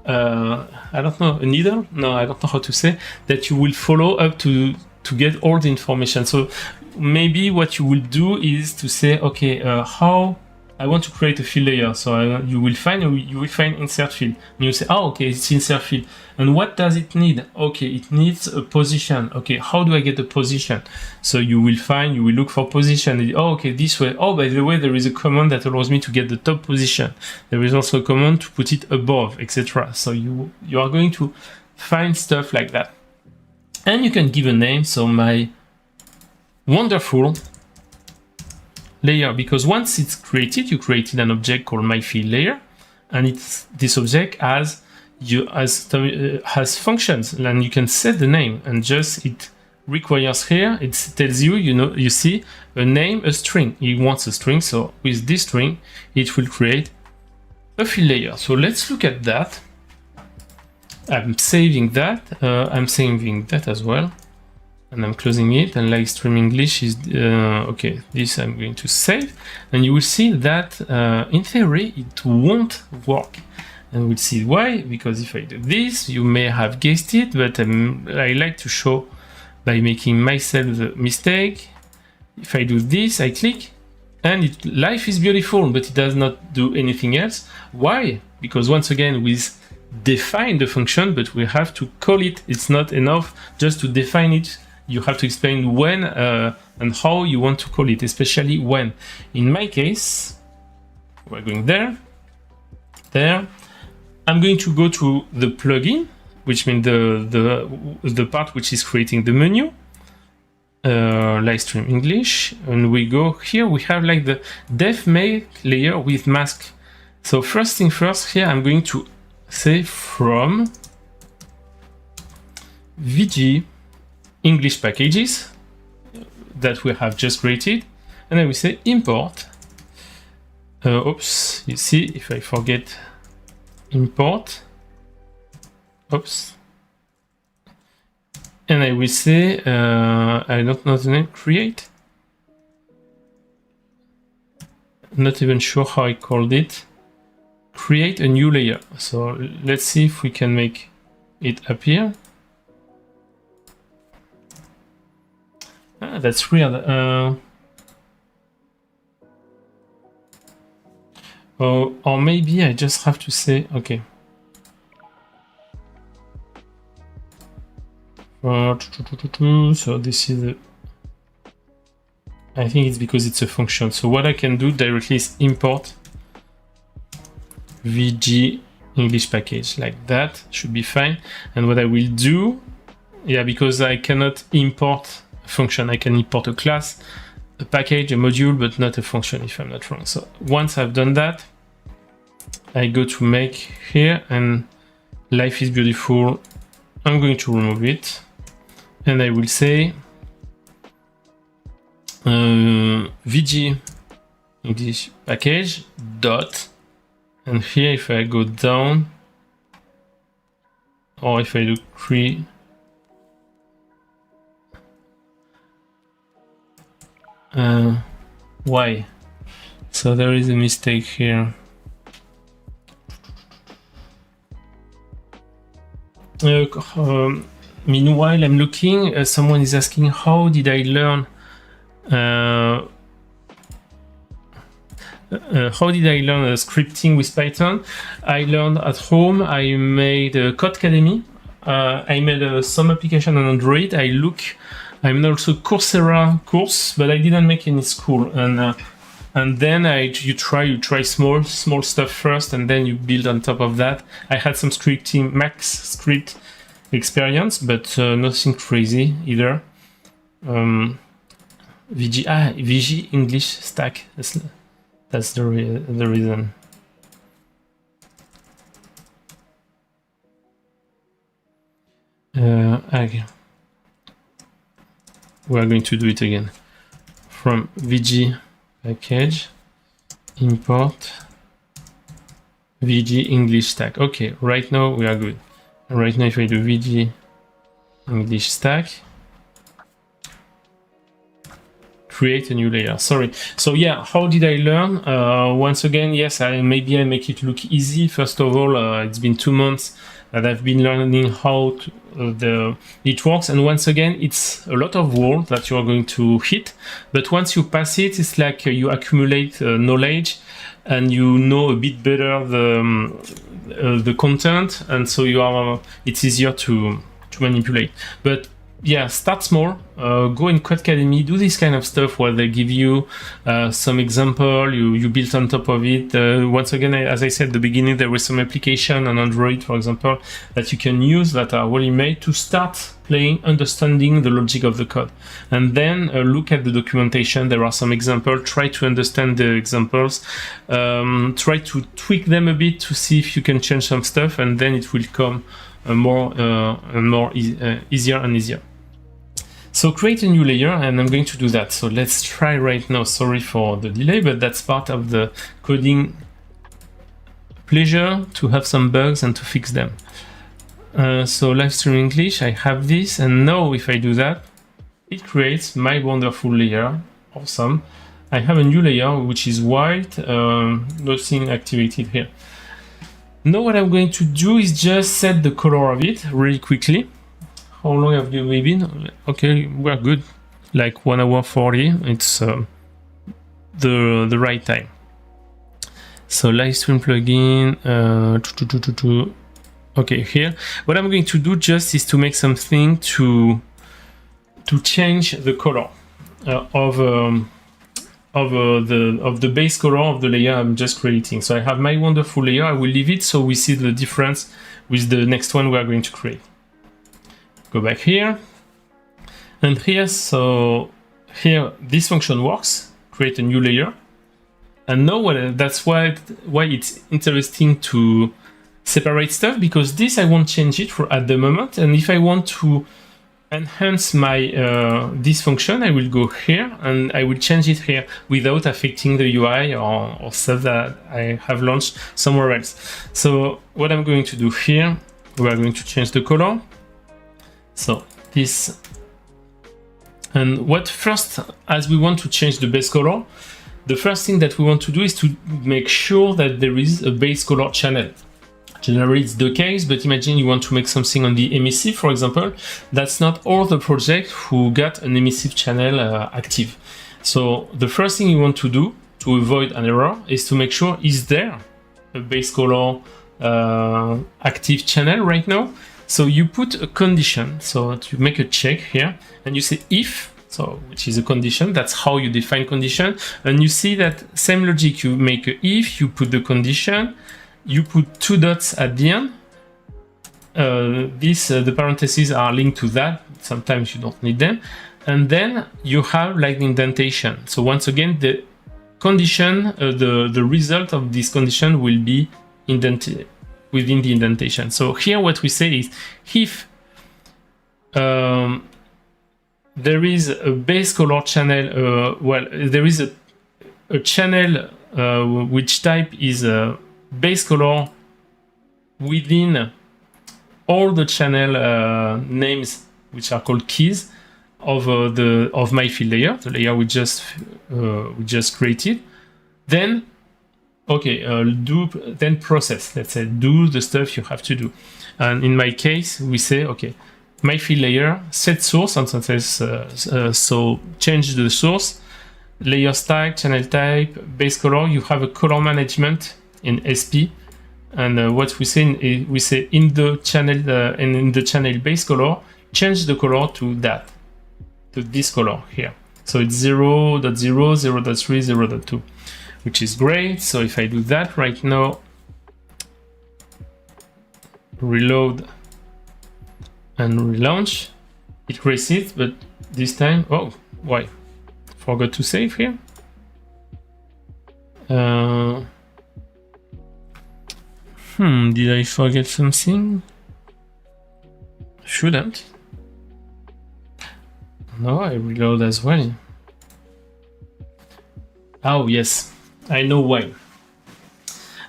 I don't know, a needle? No, I don't know how to say, that you will follow up to get all the information. So maybe what you will do is to say, okay, how I want to create a fill layer. So you will find insert fill. And you say, oh, okay, it's insert fill. And what does it need? Okay, it needs a position. Okay, how do I get the position? So you will look for position. Oh, okay, this way. Oh, by the way, there is a command that allows me to get the top position. There is also a command to put it above, etc. So you are going to find stuff like that. And you can give a name. So my wonderful layer, because once it's created, you created an object called my fill layer, and this object has functions, and you can set the name, and just it requires here, it tells you, you see a name, a string. It wants a string, so with this string it will create a fill layer. So let's look at that. I'm saving that. I'm saving that as well. And I'm closing it, and Livestream English is okay. This I'm going to save, and you will see that in theory it won't work, and we'll see why. Because if I do this, you may have guessed it, but I like to show by making myself the mistake. If I do this, I click, and life is beautiful, but it does not do anything else. Why? Because once again, we define the function, but we have to call it. It's not enough just to define it. You have to explain when and how you want to call it, especially when. In my case, we're going there. I'm going to go to the plugin, which means the part which is creating the menu, Livestream English, and we go here. We have like the def make layer with mask. So first thing first, here I'm going to say from VG English packages that we have just created, and then we say import. Oops, you see, if I forget import, oops, and I will say I don't know the name, create. Not even sure how I called it. Create a new layer. So let's see if we can make it appear. That's weird. Or maybe I just have to say, okay. So this is I think it's because it's a function. So what I can do directly is import VG English package, like that should be fine. And what I will do, because I cannot import function. I can import a class, a package, a module, but not a function if I'm not wrong. So once I've done that, I go to make here, and life is beautiful. I'm going to remove it, and I will say VG English package dot, and here if I go down, or if I do create, why? So there is a mistake here. Meanwhile, I'm looking. Someone is asking, how did I learn? How did I learn scripting with Python? I learned at home. I made a Codecademy. I made some application on Android. I'm also Coursera course, but I didn't make any school. And then you try small stuff first, and then you build on top of that. I had some scripting, Max script experience, but nothing crazy either. VG English stack. That's the reason. Okay. We are going to do it again. From VG package, import VG English stack. Okay, right now we are good. And right now if I do VG English stack, create a new layer. Sorry. So yeah, how did I learn? Once again, yes, maybe I make it look easy. First of all, it's been 2 months that I've been learning how it works, and once again, it's a lot of walls that you are going to hit. But once you pass it, it's like you accumulate knowledge, and you know a bit better the content, and so it's easier to manipulate. But yeah, start small. Go in Codecademy, do this kind of stuff where they give you some example, you build on top of it. Once again, as I said at the beginning, there was some application on Android, for example, that you can use that are really made to start playing, understanding the logic of the code. And then look at the documentation. There are some examples. Try to understand the examples. Try to tweak them a bit to see if you can change some stuff, and then it will come easier and easier. So create a new layer, and I'm going to do that. So let's try right now. Sorry for the delay, but that's part of the coding pleasure, to have some bugs and to fix them. So Livestream English, I have this, and now if I do that, it creates my wonderful layer. Awesome. I have a new layer which is white, nothing activated here. Now what I'm going to do is just set the color of it really quickly. How long have we been? Okay, we're good. Like 1 hour 40. It's the right time. So Livestream plugin. Okay, here. What I'm going to do just is to make something to change the color of the base color of the layer I'm just creating. So I have my wonderful layer. I will leave it so we see the difference with the next one we are going to create. Go back here, and here, so here this function works, create a new layer. And now that's why it's interesting to separate stuff, because this I won't change it at the moment, and if I want to enhance my this function, I will go here and I will change it here without affecting the UI or stuff that I have launched somewhere else. So what I'm going to do here, we are going to change the color. So this, and what first, as we want to change the base color, the first thing that we want to do is to make sure that there is a base color channel. Generally it's the case, but imagine you want to make something on the emissive, for example. That's not all the projects who got an emissive channel active. So the first thing you want to do to avoid an error is to make sure, is there a base color active channel right now? So you put a condition, so to make a check here, and you say if, so which is a condition, that's how you define condition. And you see that same logic, you make a if, you put the condition, you put 2 dots at the end. The parentheses are linked to that. Sometimes you don't need them. And then you have like indentation. So once again, the condition, the result of this condition will be within the indentation. So here what we say is if there is a base color channel, there is a channel which type is base color within all the channel names, which are called keys of my field layer, the layer we just created. Then, okay, then process. Let's say do the stuff you have to do. And in my case, we say, okay, my field layer, set source, and so change the source, layer stack, channel type, base color. You have a color management in SP, and what we say in the channel and in the channel base color, change the color to this color here. So it's 0.0, 0.3, 0.2, which is great. So if I do that right now, reload and relaunch, it creates it, but this time, oh, why? Forgot to save here. Did I forget something? Shouldn't. No, I reload as well. Oh yes, I know why.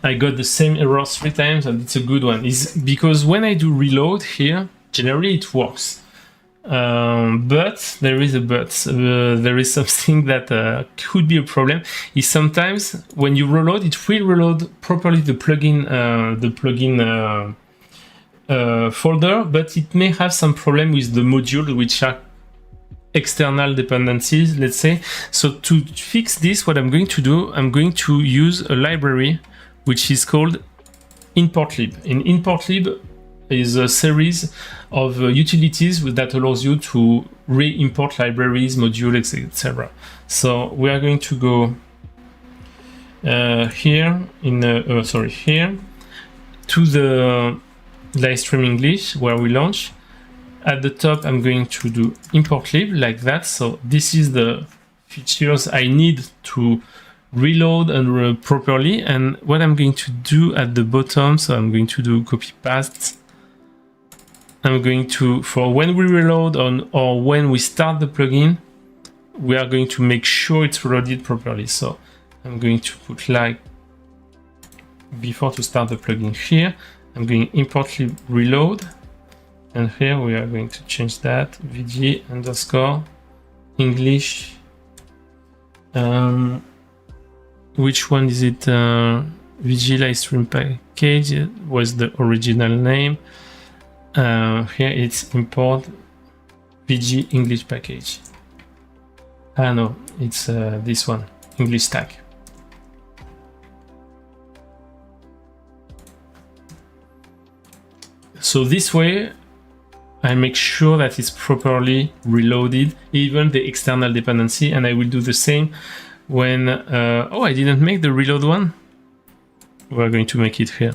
I got the same error 3 times, and it's a good one. It's because when I do reload here, generally it works. But there is a but. There is something that could be a problem. Is sometimes when you reload, it will reload properly the plugin folder, but it may have some problem with the module, which are external dependencies, let's say. So to fix this, what I'm going to do, I'm going to use a library which is called importlib. In importlib is a series of utilities that allows you to re-import libraries, modules, etc. So we are going to go here to the Livestream English where we launch. At the top, I'm going to do importlib like that. So this is the features I need to reload and properly. And what I'm going to do at the bottom, so I'm going to do copy paste. I'm going to, for when we reload or when we start the plugin, we are going to make sure it's reloaded properly. So I'm going to put like before to start the plugin here. I'm going importlib reload. And here we are going to change that VG underscore English. Which one is it? VG Livestream package was the original name. Here it's import VG English package. No, it's this one, English stack. So this way, I make sure that it's properly reloaded, even the external dependency, and I will do the same when, oh, I didn't make the reload one. We're going to make it here.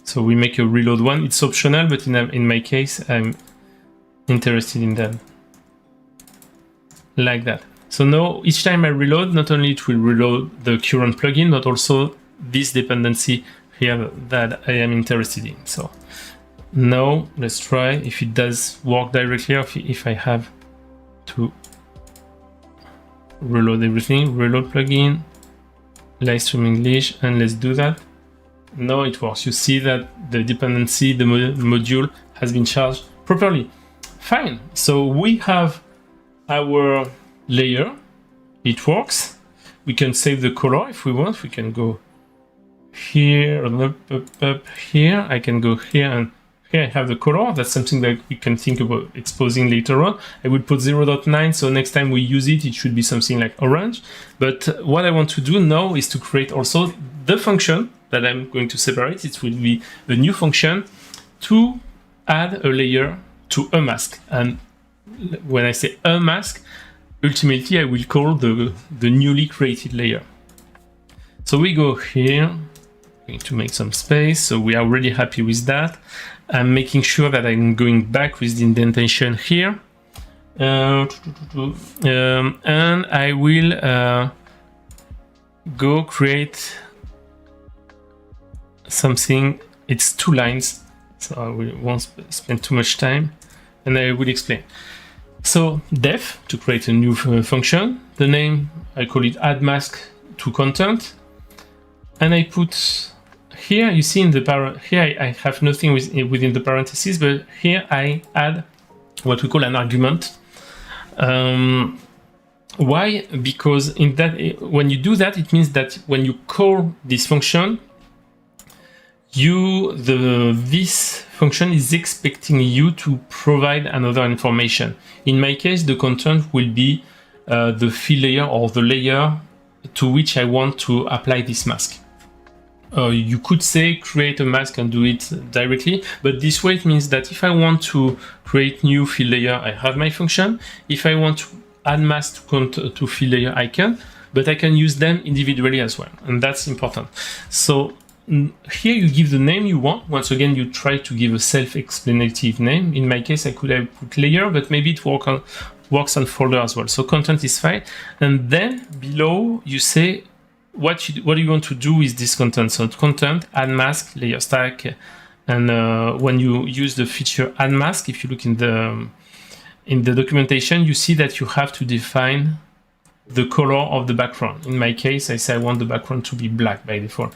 So we make a reload one. It's optional, but in my case, I'm interested in that. Like that. So now each time I reload, not only it will reload the current plugin, but also this dependency here that I am interested in. So now let's try if it does work directly, or if I have to reload everything. Reload plugin, Livestream English, and let's do that. Now it works. You see that the dependency, the module has been charged properly. Fine. So we have our layer. It works. We can save the color if we want. We can go here, up here. I can go here, and here I have the color. That's something that we can think about exposing later on. I would put 0.9, so next time we use it, it should be something like orange. But what I want to do now is to create also the function that I'm going to separate. It will be a new function to add a layer to a mask. And when I say a mask, ultimately I will call the newly created layer. So we go here, I'm going to make some space. So we are already happy with that. I'm making sure that I'm going back with the indentation here. And I will go create something. It's 2 lines, so I won't spend too much time, and I will explain. So def to create a new function. The name, I call it add mask to content, and I put here. You see in the here I have nothing within the parentheses, but here I add what we call an argument. Why? Because in that, when you do that, it means that when you call this function, this function is expecting you to provide another information. In my case, the content will be the fill layer or the layer to which I want to apply this mask. You could say create a mask and do it directly, but this way it means that if I want to create new fill layer, I have my function. If I want to add mask to fill layer, I can, but I can use them individually as well, and that's important. So here you give the name you want. Once again, you try to give a self-explanative name. In my case, I could have put layer, but maybe it works on folder as well. So content is fine. And then below you say what do you want to do with this content. So content, add mask, layer stack. And when you use the feature add mask, if you look in the documentation, you see that you have to define the color of the background. In my case, I say I want the background to be black by default.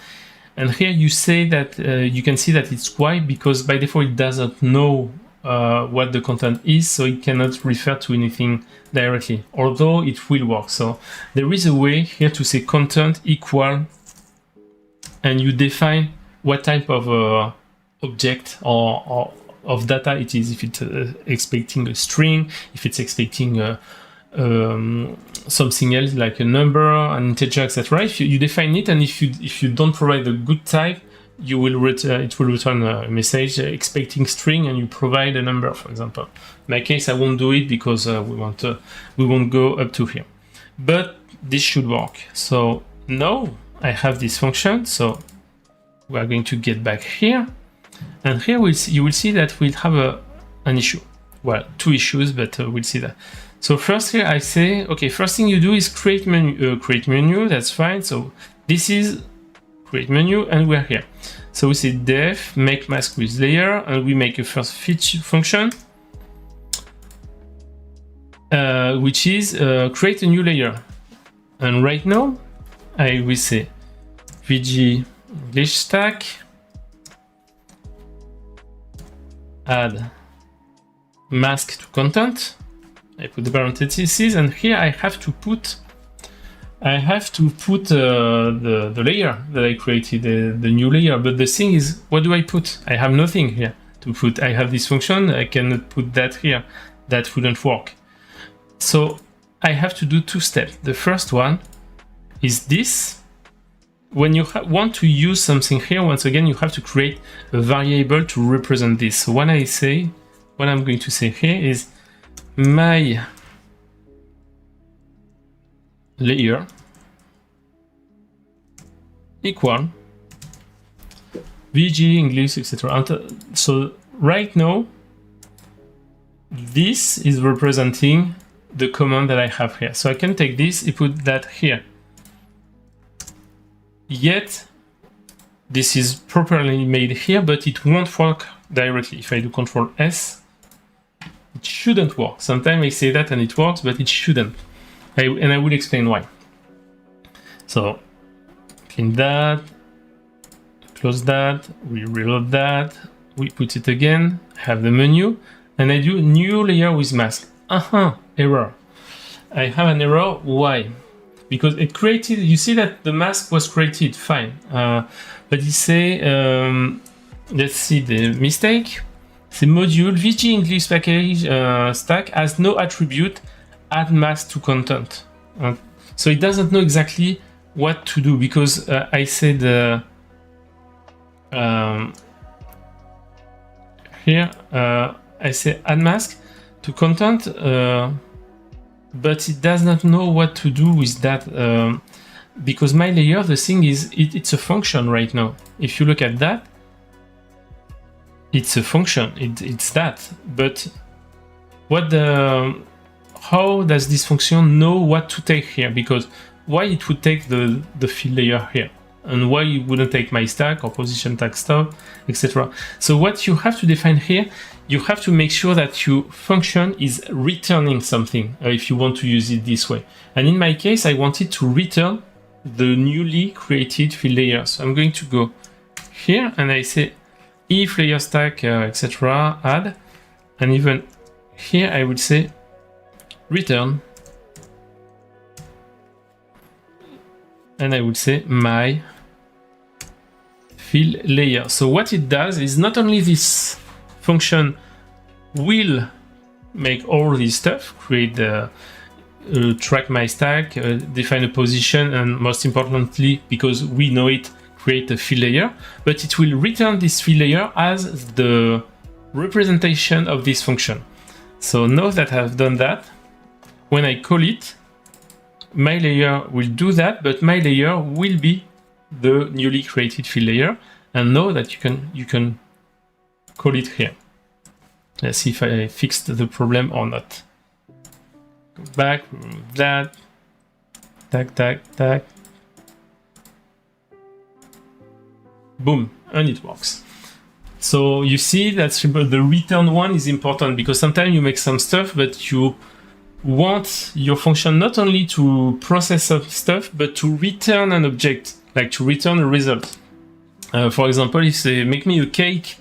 And here you say that you can see that it's white because by default it doesn't know what the content is, so it cannot refer to anything directly, although it will work. So there is a way here to say content equal, and you define what type of object or of data it is. If it's expecting a string, if it's expecting something else like a number, an integer, etc. If you define it, and if you don't provide a good type, it will return a message expecting string, and you provide a number, for example. In my case, I won't do it because we won't go up to here, but this should work. So now I have this function. So we are going to get back here, and here you will see that we'll have an issue. Well, 2 issues, but we'll see that. So first here I say, okay, first thing you do is create menu, that's fine. So this is create menu, and we're here. So we say def make mask with layer, and we make a first feature function, which is create a new layer. And right now I will say VG English stack add mask to content. I put the parentheses, and here I have to put the layer that I created, the new layer. But the thing is, what do I put? I have nothing here to put. I have this function. I cannot put that here. That wouldn't work. So I have to do 2 steps. The first one is this. When you want to use something here, once again, you have to create a variable to represent this. So what I'm going to say here is my layer equal VG English, etc. So right now this is representing the command that I have here. So I can take this and put that here. Yet this is properly made here, but it won't work directly. If I do Control S, it shouldn't work. Sometimes I say that and it works, but it shouldn't. And I will explain why. So clean that, close that, we reload that, we put it again, have the menu, and I do new layer with mask. Error. I have an error. Why? Because it created, you see that the mask was created, fine. But you say, let's see the mistake. The module VG English package stack has no attribute add mask to content. So it doesn't know exactly what to do, because I said here I say add mask to content, but it does not know what to do with that, because my layer, the thing is, it's a function right now. If you look at that, it's a function, it's that, but how does this function know what to take here? Because why it would take the fill layer here? and why you wouldn't take my stack or position tag stop, etc. So what you have to define here, you have to make sure that your function is returning something if you want to use it this way. And in my case, I wanted to return the newly created field layer. So I'm going to go here and I say if layer stack, etc. add, and even here I would say return, and I would say my field layer. So what it does is not only this function will make all this stuff, create the track my stack, define a position, and most importantly, because we know it, create a field layer, but it will return this field layer as the representation of this function. So now that I've done that, when I call it, my layer will do that, but my layer will be the newly created field layer, and know that you can call it here. Let's see if I fixed the problem or not. Go back, remove that, tag. Boom, and it works. So you see that the return one is important, because sometimes you make some stuff, but you want your function not only to process some stuff, but to return an object, like to return a result. For example, if they make me a cake,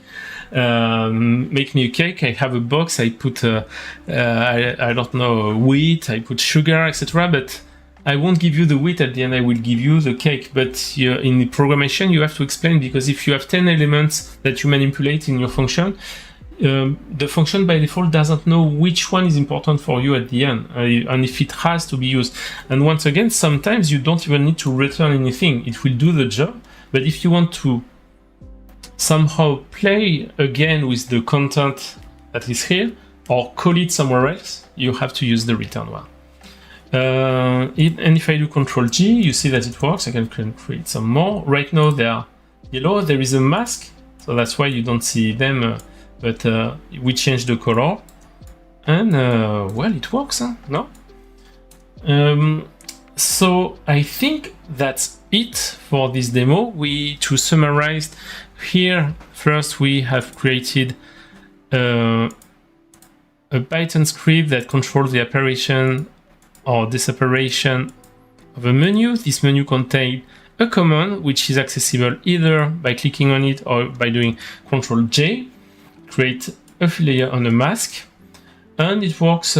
I have a box, I put, I don't know, wheat, I put sugar, etc. But I won't give you the wheat at the end, I will give you the cake. But in the programmation, you have to explain, because if you have 10 elements that you manipulate in your function, the function by default doesn't know which one is important for you at the end, and if it has to be used. And once again, sometimes you don't even need to return anything. It will do the job. But if you want to somehow play again with the content that is here, or call it somewhere else, you have to use the return one. And if I do Ctrl G, you see that it works. I can create some more. Right now they are yellow. There is a mask, so that's why you don't see them. But we change the color, and well, it works, huh? No? So I think that's it for this demo. To summarize here, first we have created a Python script that controls the apparition or disapparition of a menu. This menu contains a command which is accessible either by clicking on it or by doing Ctrl J. Create a field layer on a mask, and it works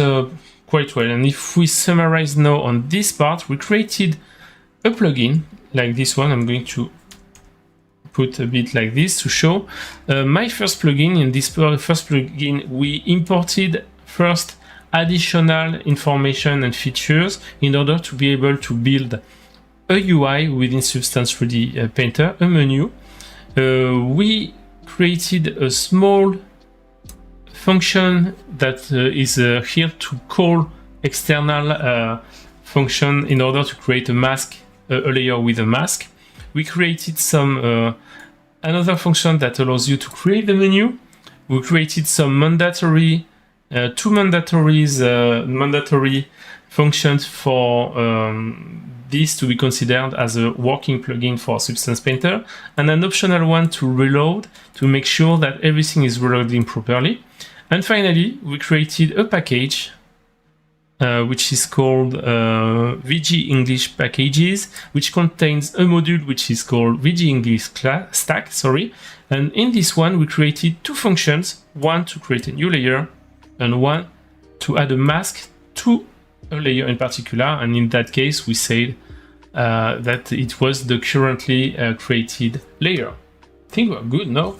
quite well. And if we summarize now on this part, we created a plugin like this one. I'm going to put a bit like this to show my first plugin. In this first plugin, we imported first additional information and features in order to be able to build a UI within Substance 3D Painter, a menu. We created a small function that is here to call external function in order to create a mask, a layer with a mask. We created some another function that allows you to create the menu. We created some mandatory, two mandatory functions for this to be considered as a working plugin for Substance Painter, and an optional one to reload to make sure that everything is reloading properly. And finally, we created a package which is called VG English Packages, which contains a module which is called VG English Stack. And in this one, we created two functions: one to create a new layer, and one to add a mask to a layer in particular. And in that case, we said that it was the currently created layer. I think we're good now.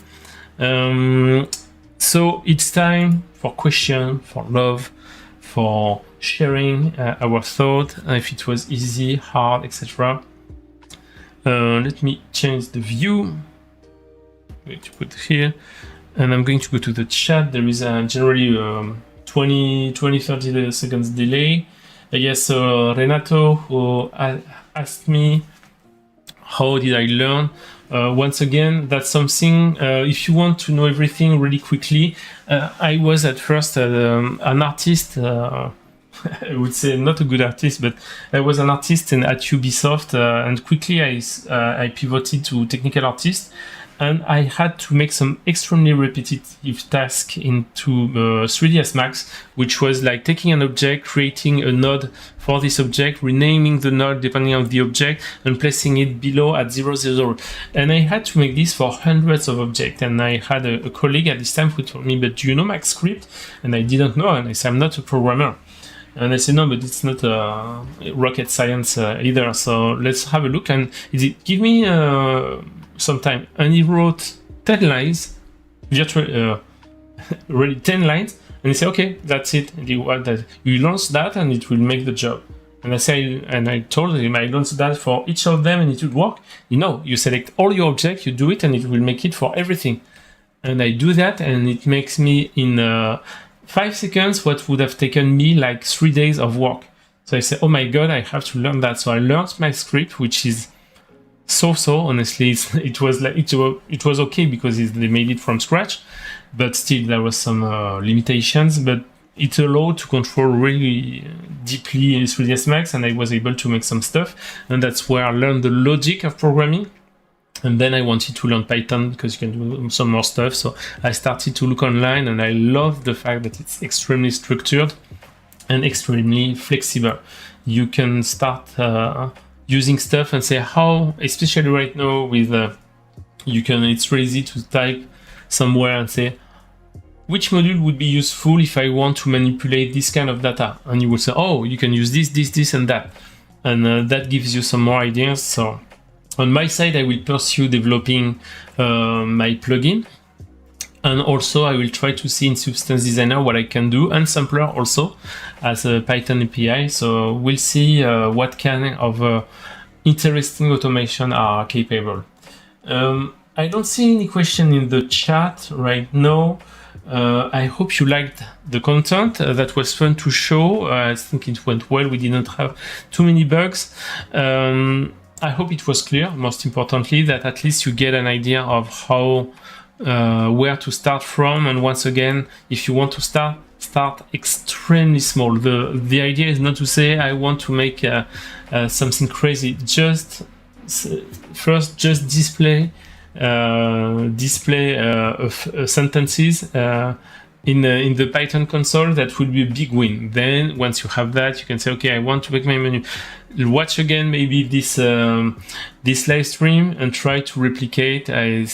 So it's time for question, for love, for sharing our thought, if it was easy, hard, etc. Let me change the view. I'm going to put here, and I'm going to go to the chat. There is generally 20-30 seconds delay. Yes, Renato, who asked me how did I learn. Once again, that's something, if you want to know everything really quickly, I was at first an artist I would say not a good artist, but I was an artist at Ubisoft, and quickly I pivoted to technical artist, and I had to make some extremely repetitive tasks into 3ds Max, which was like taking an object, creating a node for this object, renaming the node depending on the object, and placing it below at 0, 0, 0. And I had to make this for hundreds of objects. And I had a colleague at this time who told me, but do you know Max script? And I didn't know, and I said, I'm not a programmer. And I said, no, but it's not rocket science either. So let's have a look. And he give me some time. And he wrote 10 lines, really 10 lines. And he said, okay, that's it. And you launch that and it will make the job. And I told him I launched that for each of them and it would work. You select all your objects, you do it, and it will make it for everything. And I do that, and it makes me in 5 seconds what would have taken me like 3 days of work. So I said, oh my God, I have to learn that. So I learned my script, which is so honestly. It was okay because they made it from scratch, but still there was some limitations. But it allowed to control really deeply in 3ds Max, and I was able to make some stuff. And that's where I learned the logic of programming. And then I wanted to learn Python because you can do some more stuff. So I started to look online, and I love the fact that it's extremely structured and extremely flexible. You can start using stuff and say how, especially right now with it's really easy to type somewhere and say which module would be useful if I want to manipulate this kind of data, and you will say, oh, you can use this and that, and that gives you some more ideas. So on my side, I will pursue developing my plugin, and also I will try to see in Substance Designer what I can do, and Sampler also as a Python API. So we'll see what kind of interesting automation are capable. I don't see any question in the chat right now. I hope you liked the content. That was fun to show. I think it went well. We didn't have too many bugs. I hope it was clear, most importantly, that at least you get an idea of how, where to start from. And once again, if you want to start extremely small. The idea is not to say I want to make something crazy. Just display sentences in the Python console. That would be a big win. Then once you have that, you can say, okay, I want to make my menu. Watch again maybe this live stream and try to replicate. I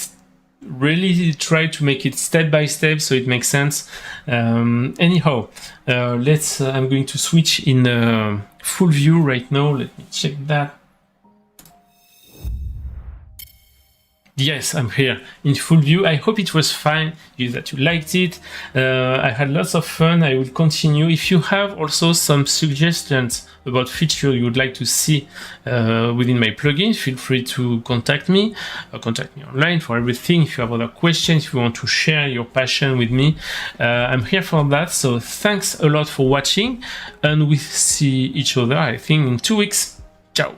really try to make it step by step so it makes sense. Anyhow, I'm going to switch in full view right now. Let me check that. Yes, I'm here in full view. I hope it was fine, that you liked it. I had lots of fun. I will continue. If you have also some suggestions about features you would like to see within my plugin, feel free to contact me online for everything. If you have other questions, if you want to share your passion with me, I'm here for that. So thanks a lot for watching, and we see each other, I think, in 2 weeks. Ciao.